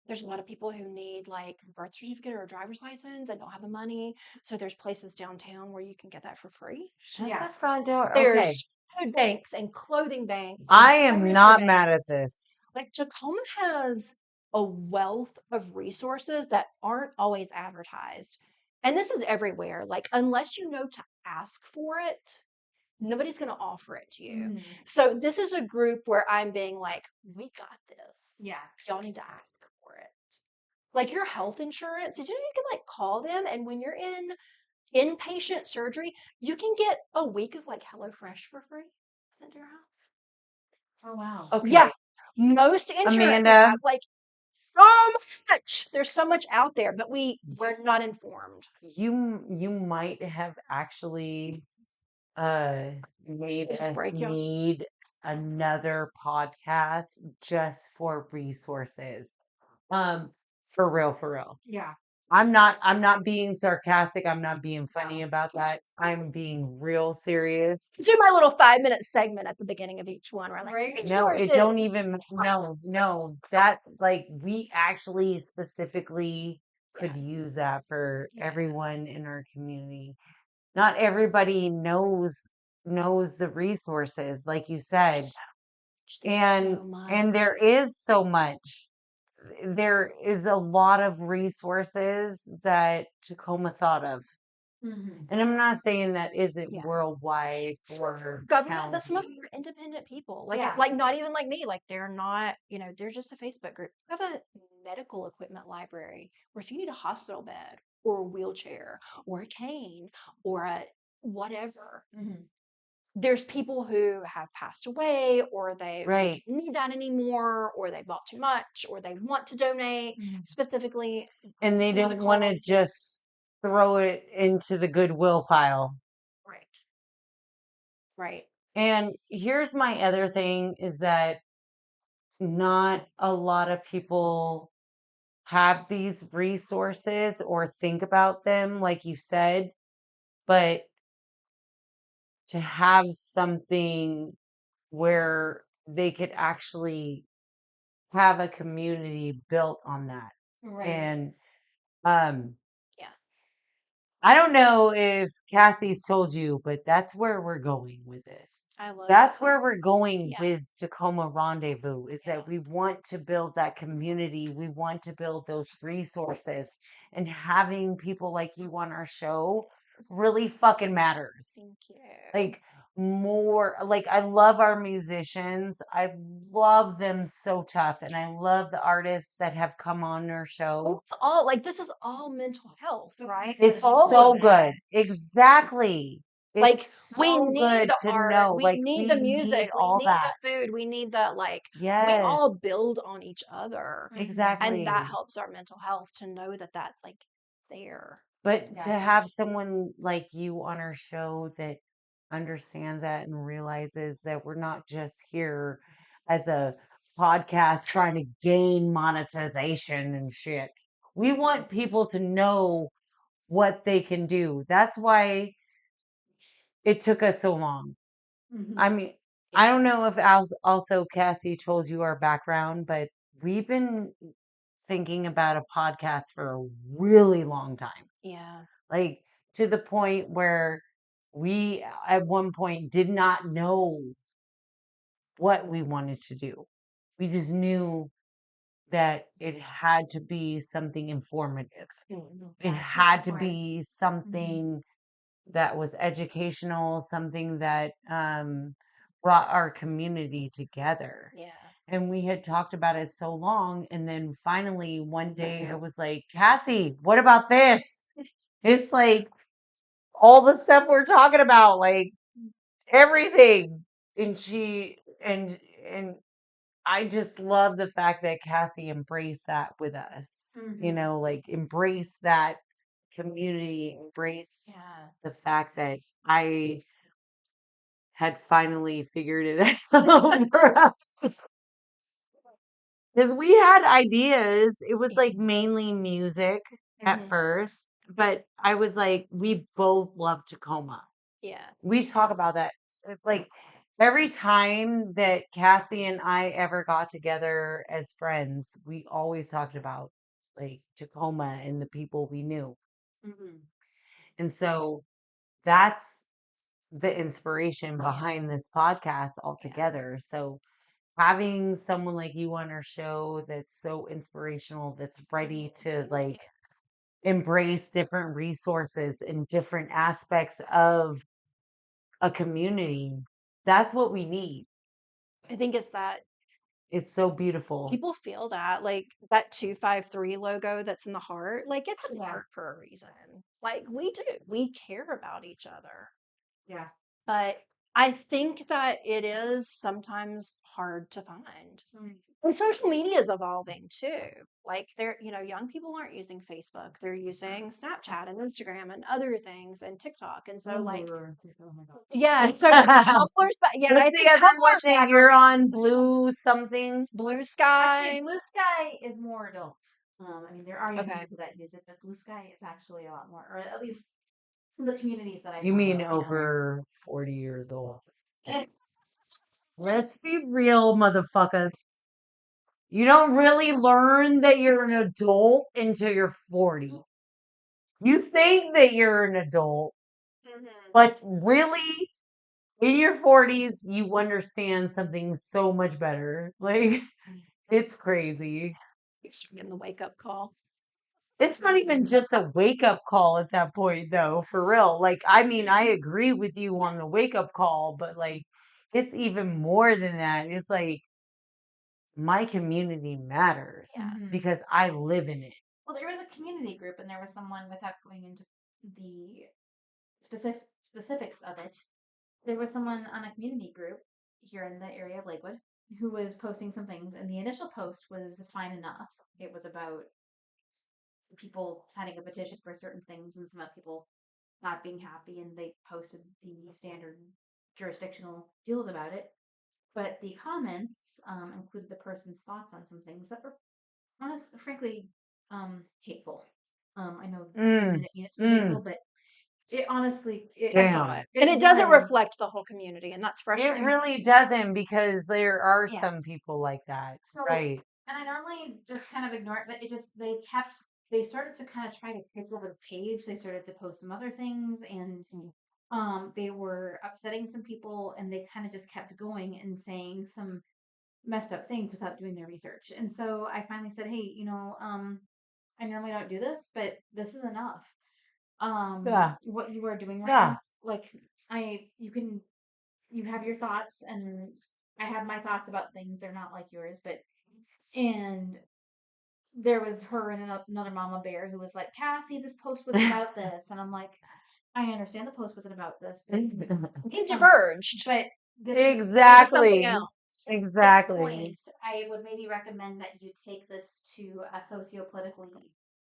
There's a lot of people who need like a birth certificate or a driver's license and don't have the money. So there's places downtown where you can get that for free. Shut the front door. There's food banks and clothing banks. I am not mad at this. Like Tacoma has a wealth of resources that aren't always advertised. And this is everywhere. Like, unless you know to ask for it, nobody's going to offer it to you. So this is a group where I'm being like, we got this. Yeah. Y'all need to ask for it. Like your health insurance, did you know you can like call them and when you're in inpatient surgery, you can get a week of like HelloFresh for free sent to your house. Oh wow. Okay. Yeah. Most insurances Amanda. have like so much. There's so much out there, but we're not informed. You might have actually made us need another podcast just for resources. For real. Yeah. I'm not being sarcastic. I'm not being funny about that. I'm being real serious. Do my little 5-minute segment at the beginning of each one where I'm like, resources. No, it don't even no. That like we actually specifically could use that for everyone in our community. Not everybody knows the resources, like you said. There's so much. And there is so much. There is a lot of resources that Tacoma thought of. Mhm. And I'm not saying that isn't Yeah. worldwide for Government, but some of county. them are independent people. Like, Yeah. like not even like me. Like they're not, they're just a Facebook group. We have a medical equipment library where if you need a hospital bed or a wheelchair or a cane or a whatever, Mhm. there's people who have passed away or they Right. don't need that anymore or they bought too much or they want to donate Mhm. specifically And they for the don't want to cause. just throw it into the goodwill pile. Right. Right. And here's my other thing is that not a lot of people have these resources or think about them, like you said, but to have something where they could actually have a community built on that. Right. And um Yeah. I don't know if Cassie's told you, but that's where we're going with this. I love That's that. where we're going Yeah. with Tacoma Rendezvous is Yeah. that we want to build that community. We want to build those resources, and having people like you on our show really fucking matters. Thank you. Like more like I love our musicians. I love them so tough, and I love the artists that have come on our show. It's all like this is all mental health, right? It's All so of good. it. Exactly. Like It's we so need good the to art, know. we Like need the we need music, we all need that. the food, we need the we Yes. all build on each other. And that Exactly. helps our mental health to know that that's like there. But to Yeah. have someone like you on our show that understands that and realizes that we're not just here as a podcast trying to gain monetization and shit. We want people to know what they can do. That's why it took us so long. I Mhm. mean, I don't know if also Cassie told you our background, but we've been thinking about a podcast for a really long time. Yeah. Like to the point where we at one point did not know what we wanted to do. We just knew that it had to be something informative. It Yeah, had to important. be Mhm. something that was educational, something that brought our community together. Yeah. And we had talked about it so long. And then finally, one day, it was like, Cassie, what about this? It's like all the stuff we're talking about, like everything. And and I just love the fact that Cassie embraced that with us. You Mhm. know, like embrace that community, embrace Yeah. the fact that I had finally figured it out for us. Because we had ideas. It was like mainly music at Mhm. first, but I was like, we both love Tacoma. Yeah. We talk about that. It's like every time that Cassie and I ever got together as friends, we always talked about like Tacoma and the people we knew. Mhm. And so that's the inspiration Yeah. behind this podcast Yeah. altogether. So having someone like you on our show that's so inspirational, that's ready to like embrace different resources and different aspects of a community, that's what we need. I think it's that It's so beautiful. people feel that like that 253 logo that's in the heart, like it's a Yeah. heart for a reason. Like we do. We care about each other. Yeah. But I think that it is sometimes hard to find. Mm. And social media is evolving too. Like they're, young people aren't using Facebook. They're using Snapchat and Instagram and other things and TikTok. And so like Oh my God. yeah, so Tumblr's back. Yeah, I What's the think other one Tumblr's that back you're around. on? Blue something? Blue Actually, Sky. Blue Sky is more adult. I mean, there are young Okay. people that use it, but Blue Sky is actually a lot more, or at least the communities that I You found mean out. over 40 years old? Yeah. Let's be real, motherfucker. You don't really learn that you're an adult until you're 40. You think that you're an adult, Mhm. but really, in your 40s, you understand something so much better. Like, it's crazy. It's getting the wake up call. It's not even just a wake up call at that point, though, for real. Like, I mean, I agree with you on the wake up call, but like, it's even more than that. It's like, my community matters Yeah. because I live in it. Well, there was a community group, and there was someone, without going into the specifics of it, there was someone on a community group here in the area of Lakewood who was posting some things, and the initial post was fine enough. It was about people signing a petition for certain things, and some other people not being happy, and they posted the standard jurisdictional deals about it. But the comments included the person's thoughts on some things that were frankly, hateful. I know they Mm, didn't mean it to be hateful, mm, but it honestly, I saw damn. it. And it doesn't reflect the whole community, and that's It frustrating. really doesn't because there are Yeah. some people like that. So, Right. and I normally just kind of ignore it, but they started to kind of try to take over the page. They started to post some other things, and they were upsetting some people, and they kind of just kept going and saying some messed up things without doing their research. And so I finally said, hey, I normally don't do this, but this is enough. Yeah. What you are doing right Yeah. now, like you have your thoughts, and I have my thoughts about things. They're not like yours, and there was her and another mama bear who was like, Cassie, this post was about this. And I'm like, I understand the post wasn't about this, but It diverged. but this Into something Exactly. else. this Exactly. point, I would maybe recommend that you take this to a socio-politically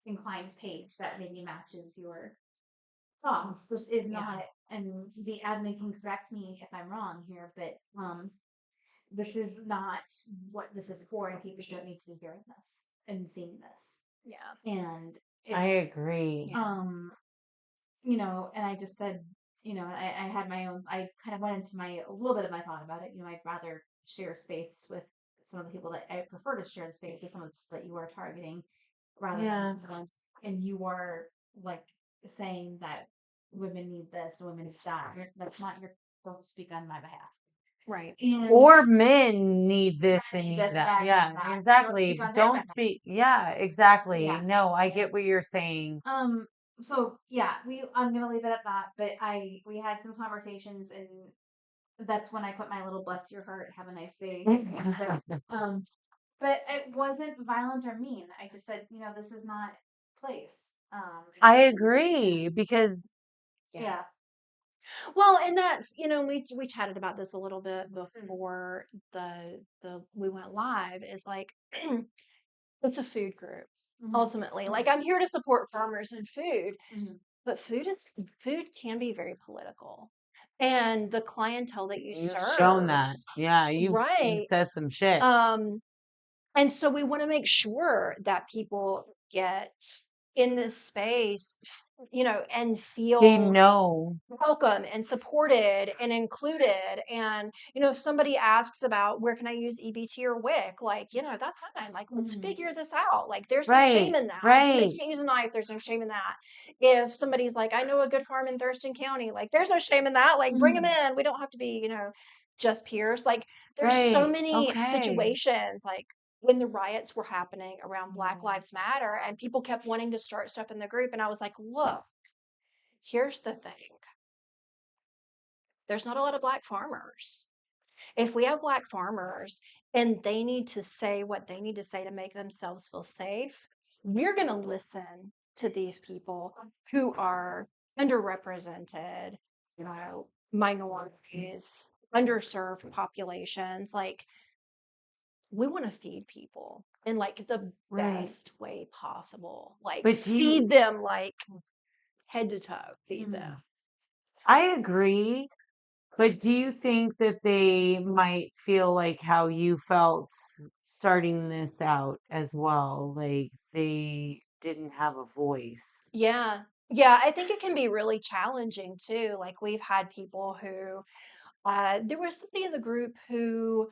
inclined page that maybe matches your thoughts. This is Yeah. not, and the admin can correct me if I'm wrong here, but this is not what this is for, and people don't need to be hearing this and seeing this. Yeah. And I it's agree. and I just said, I had my own. I kind of went into a little bit of my thought about it. I'd rather share space with some of the people that I prefer to share the space with some of the people that you are targeting, rather Yeah. than someone, and you are like saying that women need this, women need that. That's not your. Don't speak on my behalf. Right. And Or men need this and need this, that. that, Yeah, and that. Don't exactly. speak on their Don't behalf. speak. Yeah, exactly. Yeah. No, I get what you're saying. So yeah, I'm gonna leave it at that. But we had some conversations, and that's when I put my little bless your heart, have a nice day. But it wasn't violent or mean. I just said, this is not place. I agree because Yeah. Well, and that's we chatted about this a little bit before the we went live. Is like it's a food group ultimately. Like I'm here to support farmers and food, but food can be very political, and the clientele that you you've shown serve, that. Yeah, you've right? said some shit. And so we want to make sure that people get in this space, and They feel know. welcome and supported and included. And, if somebody asks about where can I use EBT or WIC, like, that's fine. Like, let's figure this out. Like, there's no shame Right, in that. If somebody right. can't use a knife, there's no shame in that. If somebody's like, I know a good farm in Thurston County, like, there's no shame in that. Like, bring them in. We don't have to be, just peers. Like, there's so Right. many Okay. situations, like, when the riots were happening around Black Lives Matter, and people kept wanting to start stuff in the group. And I was like, look, here's the thing. There's not a lot of Black farmers. If we have Black farmers and they need to say what they need to say to make themselves feel safe, we're going to listen to these people who are underrepresented, minorities, underserved populations. Like, we want to feed people in like the Right. best way possible. Like, But do you feed them like head to toe, feed them. I agree. But do you think that they might feel like how you felt starting this out as well? Like they didn't have a voice. Yeah. Yeah, I think it can be really challenging too. Like we've had people who there was somebody in the group who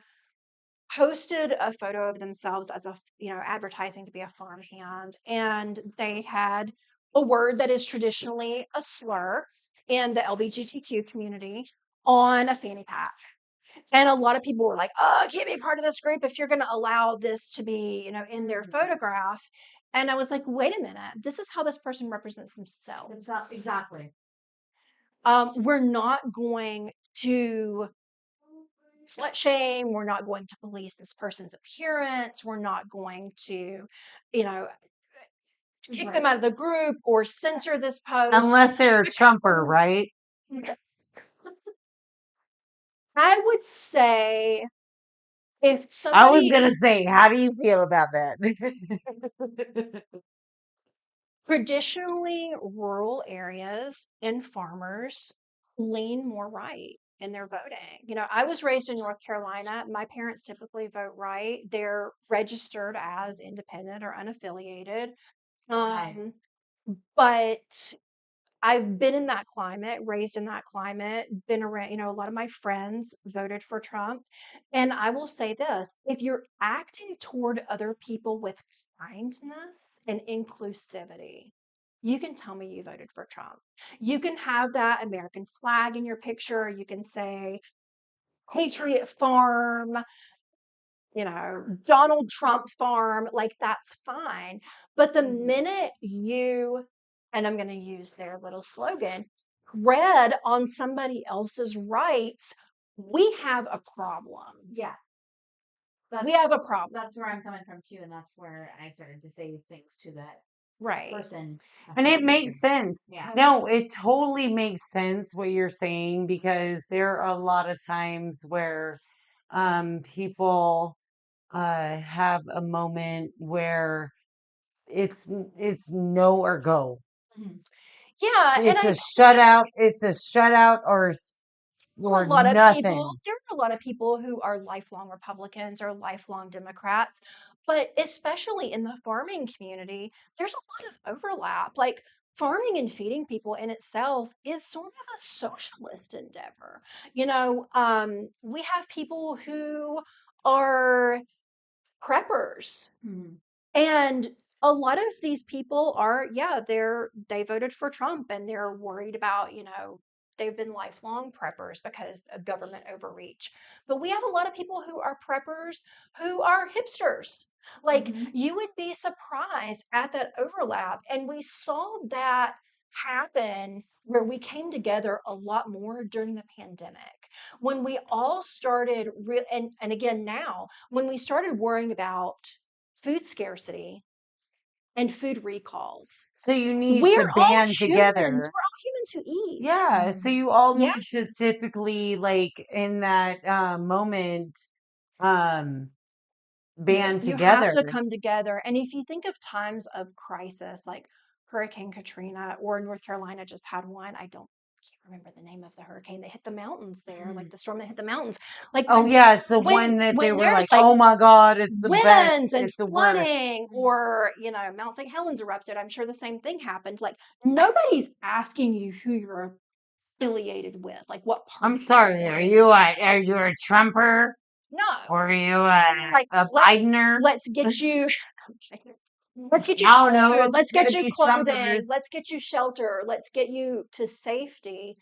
posted a photo of themselves as advertising to be a farmhand, and they had a word that is traditionally a slur in the LGBTQ community on a fanny pack. And a lot of people were like, "Oh, I can't be part of this group if you're going to allow this to be, in their photograph." And I was like, "Wait a minute. This is how this person represents themselves. Exactly. We're not going to slut shame. We're not going to police this person's appearance. We're not going to, you know, kick them out of the group or censor this post." Unless they're a Trumper, right? I would say if I was somebody going to say, how do you feel about that? traditionally rural areas and farmers lean more right in their voting. I was raised in North Carolina. My parents typically vote right. They're registered as independent or unaffiliated. Right. But I've been in that climate, raised in that climate, been around, a lot of my friends voted for Trump. And I will say this, if you're acting toward other people with kindness and inclusivity, you can tell me you voted for Trump. You can have that American flag in your picture. You can say Patriot Farm, Donald Trump farm, like that's fine. But the minute you, and I'm going to use their little slogan, tread on somebody else's rights, we have a problem. Yeah. We have a problem. That's where I'm coming from too, and that's where I started to say things to that Right. person. And it makes sense. Yeah. No, it totally makes sense what you're saying, because there are a lot of times where people have a moment where it's no or go. Yeah, and It's a shutout. It's a shutout or there are a or lot of people, nothing. there are a lot of people who are lifelong Republicans or lifelong Democrats, but especially in the farming community, there's a lot of overlap. Like farming and feeding people in itself is sort of a socialist endeavor. We have people who are preppers. And a lot of these people are, yeah, they voted for Trump and they're worried about, they've been lifelong preppers because of government overreach. But we have a lot of people who are preppers who are hipsters. Like you would be surprised at that overlap. And we saw that happen where we came together a lot more during the pandemic when we all started and again now when we started worrying about food scarcity and food recalls. So you need to We're all band humans. We're together. all humans who eat. Yeah. So you all Yeah. need to typically, like in that moment, um, band You have together. to come together. And if you think of times of crisis, like Hurricane Katrina or North Carolina just had one, can't remember the name of the hurricane that hit the mountains there, like the storm that hit the mountains. Like Oh yeah, it's the one that they when were there's like, like oh my God, it's the best, winds and it's the worst. flooding, or Mount St. Helens erupted, I'm sure the same thing happened. Like nobody's asking you who you're affiliated with, like what party. I'm sorry, are you a Trumper? No. Or are you Like a Bidener? let's get you let's get you I don't know. food, let's get Gotta you be clothing, Trumpers. let's get you shelter, let's get you to safety.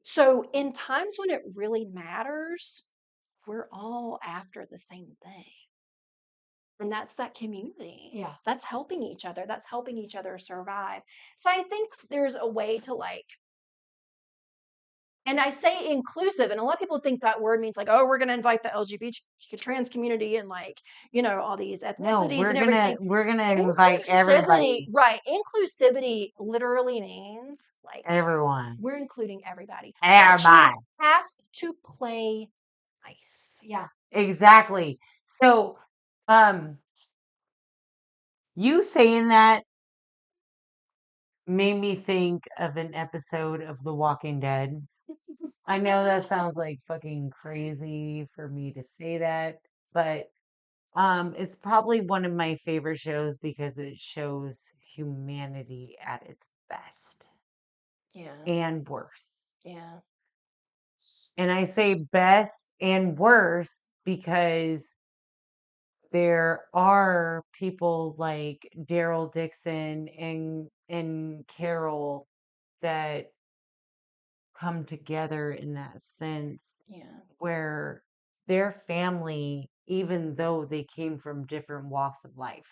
So in times when it really matters, we're all after the same thing. And that's that community. Yeah. That's helping each other. That's helping each other survive. So I think there's a way to and I say inclusive, and a lot of people think that word means like, oh, we're going to invite the LGBT trans community and all these No, ethnicities and everything. we're gonna invite Inclusivity, everybody. right? Inclusivity literally means like Everyone. we're including everybody. But Everybody. you have to play nice. Yeah. Exactly. So, you saying that made me think of an episode of The Walking Dead. I know that sounds like fucking crazy for me to say that, but it's probably one of my favorite shows because it shows humanity at its best Yeah. and worse. Yeah. And I say best and worse because there are people like Daryl Dixon and Carol that come together in that sense Yeah. where their family, even though they came from different walks of life,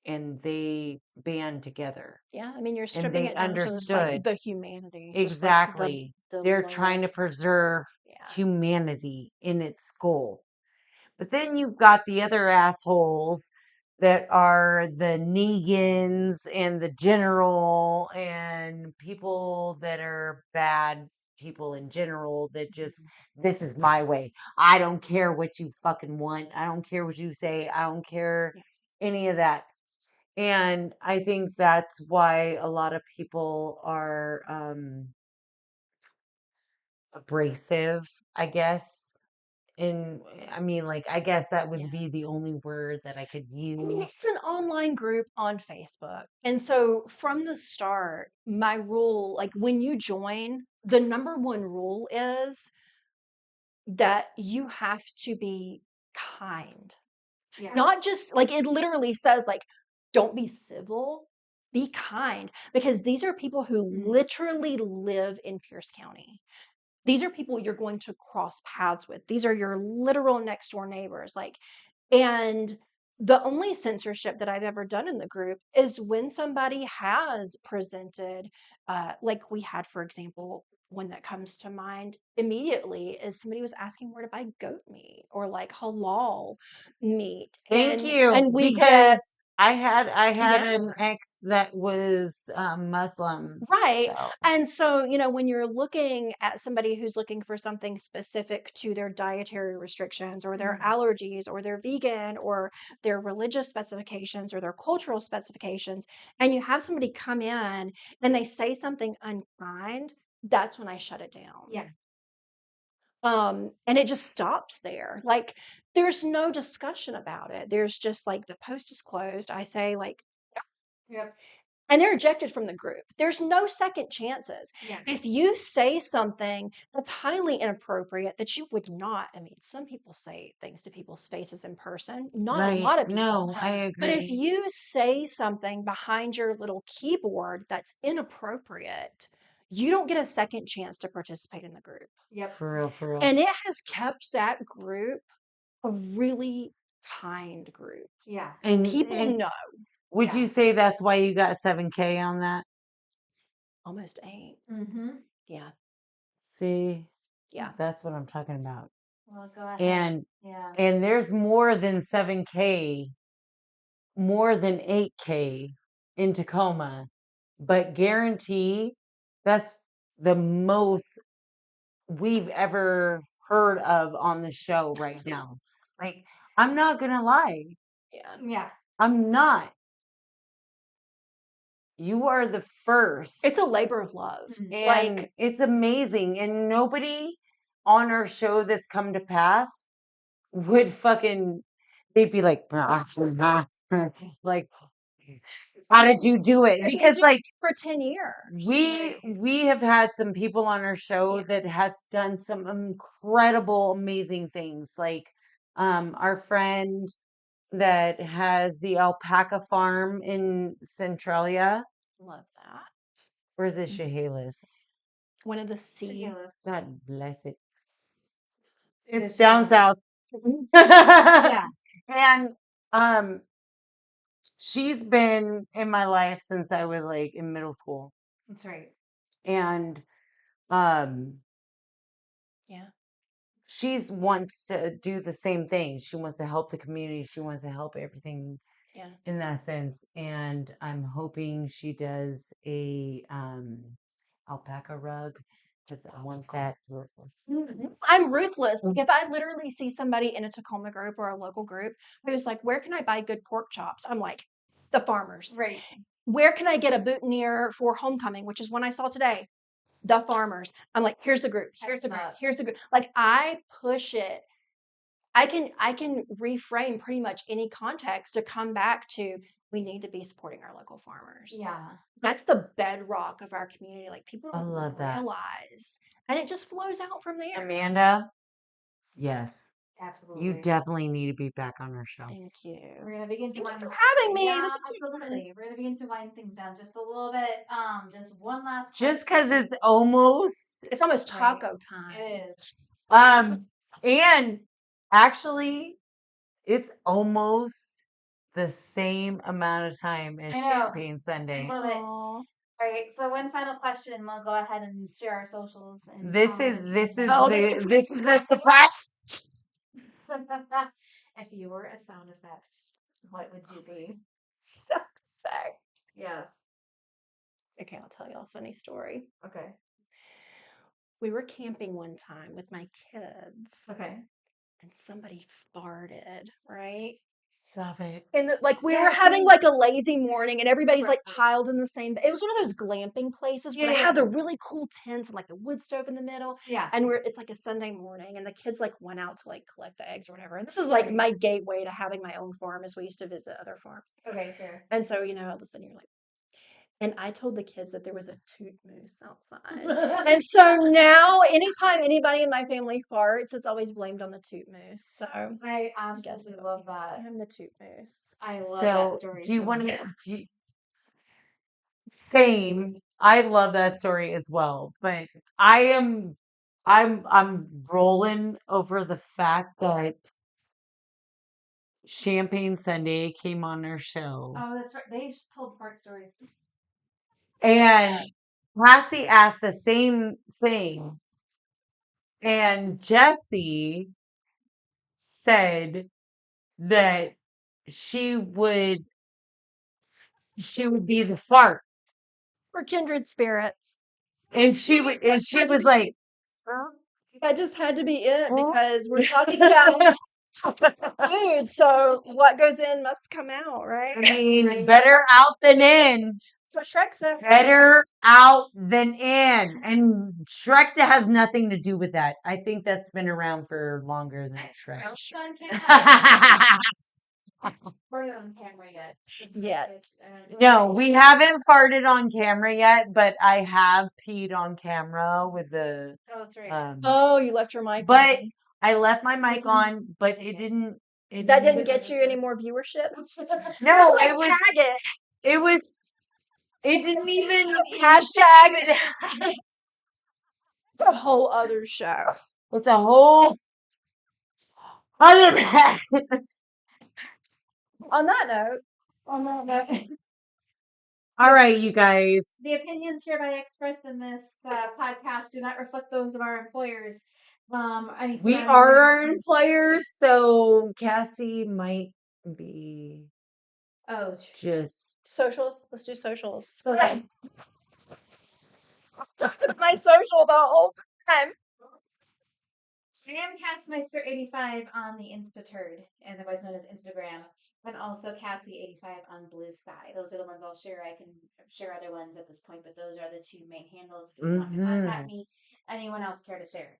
and they band together Yeah. I mean, you're and stripping they it down to just like understood the humanity, just like exactly. the They're trying to lowest. preserve Yeah. humanity in its goal. But then you've got the other assholes that are the Negans and the general and people that are bad people in general that just, this is my way. I don't care what you fucking want. I don't care what you say. I don't care Yeah. any of that. And I think that's why a lot of people are abrasive, I guess. And I mean, like, I guess that would Yeah. be the only word that I could I mean, use. it's an online group on Facebook. And so from the start, my rule, like when you join, the number one rule is that you have to be kind. Yeah. Not just like it literally says, like, don't be civil, be kind. Because these are people who literally live in Pierce County. These are people you're going to cross paths with. These are your literal next door neighbors. Like, and the only censorship that I've ever done in the group is when somebody has presented, like we had, for example, one that comes to mind immediately is somebody was asking where to buy goat meat or like halal meat. Thank And you, we get, because I had yeah, an ex that was Muslim. right. So And so, you know, when you're looking at somebody who's looking for something specific to their dietary restrictions or their allergies or their vegan or their religious specifications or their cultural specifications, and you have somebody come in and they say something unkind, that's when I shut it down. Yeah. And it just stops there. Like, there's no discussion about it. There's just like the post is closed. I say, like, Yep. and they're ejected from the group. There's no second chances. Yeah. If you say something that's highly inappropriate that you would not, I mean, some people say things to people's faces in person, not a right. lot of people. No, I But if agree. you say something behind your little keyboard that's inappropriate, you don't get a second chance to participate in the group. Yep. For real, for real. And it has kept that group a really kind group. Yeah. People know. Would Yeah. you say that's why you got 7K on that? Almost 8. Mm-hmm. Yeah. See, Yeah. that's what I'm talking about. Well, go ahead. And Yeah. and there's more than 7K, more than 8K in Tacoma, but guarantee that's the most we've ever heard of on the show right now. Like, I'm not gonna lie, Yeah. Yeah. I'm not. You are the first. It's a labor of love. Mhm. And Like, it's amazing. And nobody on our show that's come to pass would fucking, they'd be like, like, how did you do it? I've been Because doing like it for 10 years. we have had some people on our show Yeah. that has done some incredible, amazing things. Like our friend that has the alpaca farm in Centralia. Love that. Or is it Chehalis? One of the sea. Ridiculous. God bless it. It's This down show. south. Yeah. And um she's been in my life since I was like in middle school. That's right. And um Yeah. she's wants to do the same thing. She wants to help the community. She wants to help everything Yeah. in that sense. And I'm hoping she does a alpaca rug because I want that. I'm ruthless. Like, if I literally see somebody in a Tacoma group or a local group who's like, where can I buy good pork chops? I'm like, the farmers. Right. Where can I get a boutonniere for homecoming, which is one I saw today? The farmers. I'm like, here's the group. Here's the group. Here's the group. Like, I push it. I can reframe pretty much any context to come back to we need to be supporting our local farmers. Yeah. That's the bedrock of our community. Like, people I don't love that. realize. And it just flows out from there. Amanda, yes. Absolutely. You definitely need to be back on our show. Thank you. We're gonna begin to Thank you wind. for having me. Yeah, This is so fun. absolutely. We're gonna begin to wind things down just a little bit. Just one last. Just because question. it's almost It's almost Right. taco time. It is. and actually it's almost the same amount of time as I know. Champagne Sunday. Love it. Aw. All right. So one final question, and we'll go ahead and share our socials. And This is Oh, this is the surprise. If you were a sound effect, what would you be? Sound effect. Yes. Okay, I'll tell you a funny story. Okay. We were camping one time with my kids, Okay. and somebody farted, right? Stop it. And we were Yeah, having see- like a lazy morning, and everybody's like Right. piled in the same. It was one of those glamping places where they Yeah. have the really cool tents and like the wood stove in the middle. Yeah. And it's like a Sunday morning, and the kids like went out to like collect the eggs or whatever. And this is like my gateway to having my own farm, as we used to visit other farms. Okay. Fair. And so, all of a sudden you're like, and I told the kids that there was a toot moose outside. And so now, anytime anybody in my family farts, it's always blamed on the toot moose. So I absolutely love that. I'm the toot moose. I love that So story. do you so want much. to same. I love that story as well, but I'm rolling over the fact that Champagne Sunday came on our show. Oh, that's right. They told fart stories. And Cassie asked the same thing. And Jessie said that she would be the fart. We're kindred spirits. And she was like, That just had to be it because we're talking about food. So what goes in must come out, right? I mean, better out than in. That's what Shrek said. Better out than in. And Shrek has nothing to do with that. I think that's been around for longer than Shrek. We're not on camera yet. Yet. No, we haven't farted on camera yet, but I have peed on camera with the. Oh, that's right. Oh, you left your mic But on. I left my mic on, but it didn't. That didn't get you any more viewership? No, Like, it was. tag it. It was. It didn't even. Hashtag. It's a whole other show. It's a whole other. On that note. All right, you guys. The opinions hereby expressed in this podcast do not reflect those of our employers. We are our employers, so Cassie might be. Oh, just Socials. Let's do socials. so Talked about my social the whole time. I am Castmeister85 on the Instaturd, otherwise known as Instagram, and also Cassie85 on Blue Sky. Those are the ones I'll share. I can share other ones at this point, but those are the two main handles. If you want to contact me, anyone else care to share?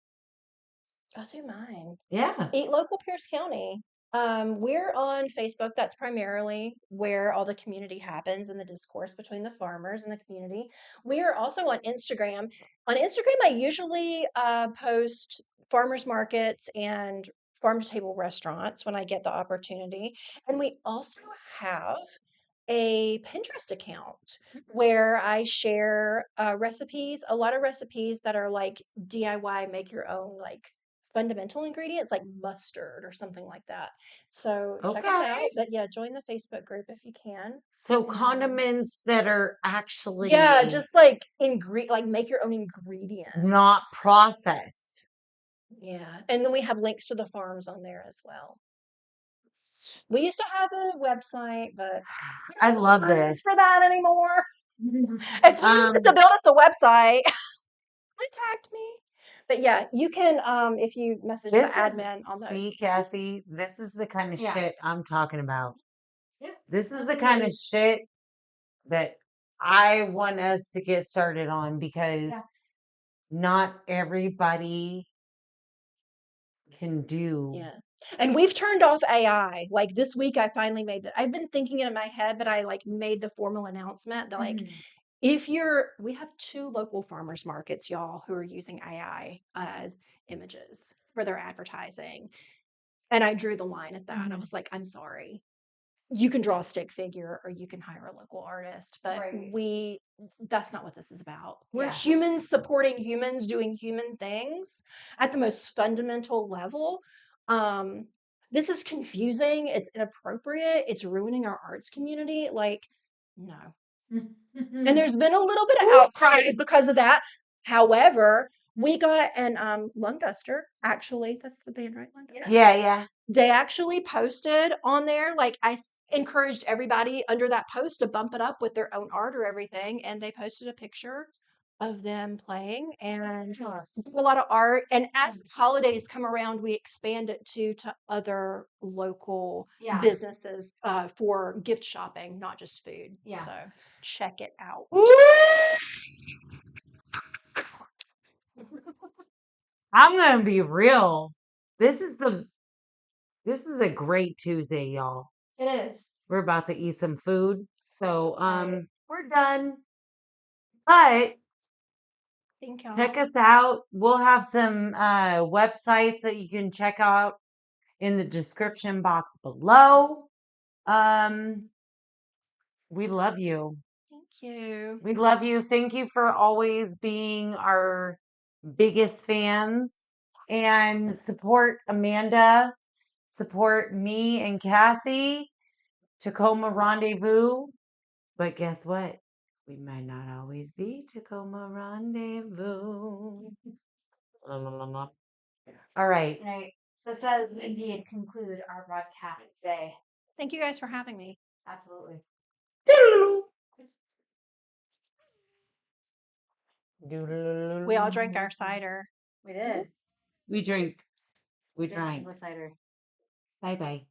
I'll do mine. Yeah. Eat Local Pierce County. We're on Facebook. That's primarily where all the community happens and the discourse between the farmers and the community. We are also on Instagram. On Instagram, I usually post farmers markets and farm to table restaurants when I get the opportunity. And we also have a Pinterest account where I share recipes, a lot of recipes that are like DIY, make your own, like fundamental ingredients like mustard or something like that. So check us out. Okay. But yeah, join the Facebook group if you can. So condiments that are actually Yeah, just like like make your own ingredients. not processed. Yeah. And then we have links to the farms on there as well. We used to have a website, but I love funds this. for that anymore. If you want to build us a website, contact me. But yeah, you can if you message the admin on those. See, Cassie, this is the kind of shit I'm talking about. Yeah. This is the kind of shit that I want us to get started on because not everybody can do. Yeah. And we've turned off AI. Like this week I finally made I've been thinking it in my head, but I like made the formal announcement that like we have 2 local farmers markets, y'all, who are using AI images for their advertising. And I drew the line at that. I Mhm. was like, I'm sorry. You can draw a stick figure or you can hire a local artist, but Right. that's not what this is about. We're Yeah. humans supporting humans doing human things at the most fundamental level. This is confusing, it's inappropriate, it's ruining our arts community. Like, no. And there's been a little bit of outcry because of that. However, we got an Lung Duster, actually. That's the band, right? Lung Duster. Yeah. They actually posted on there, like encouraged everybody under that post to bump it up with their own art or everything. And they posted a picture of them playing and did a lot of art. And as the holidays come around, we expand it to other local Yeah. businesses for gift shopping, not just food. Yeah. So check it out. I'm gonna be real. This is a great Tuesday, y'all. It is. We're about to eat some food. So Right. we're done. But Thank y'all. check us out. We'll have some websites that you can check out in the description box below. We love you. Thank you. We love you. Thank you for always being our biggest fans and support Amanda, support me and Cassie, Tacoma Rendezvous. But guess what? We might not always be Tacoma Rendezvous. All right. Right. This does indeed conclude our broadcast today. Thank you guys for having me. Absolutely. We all drank our cider. We did. We drink. We Drank drank. English cider. Bye bye.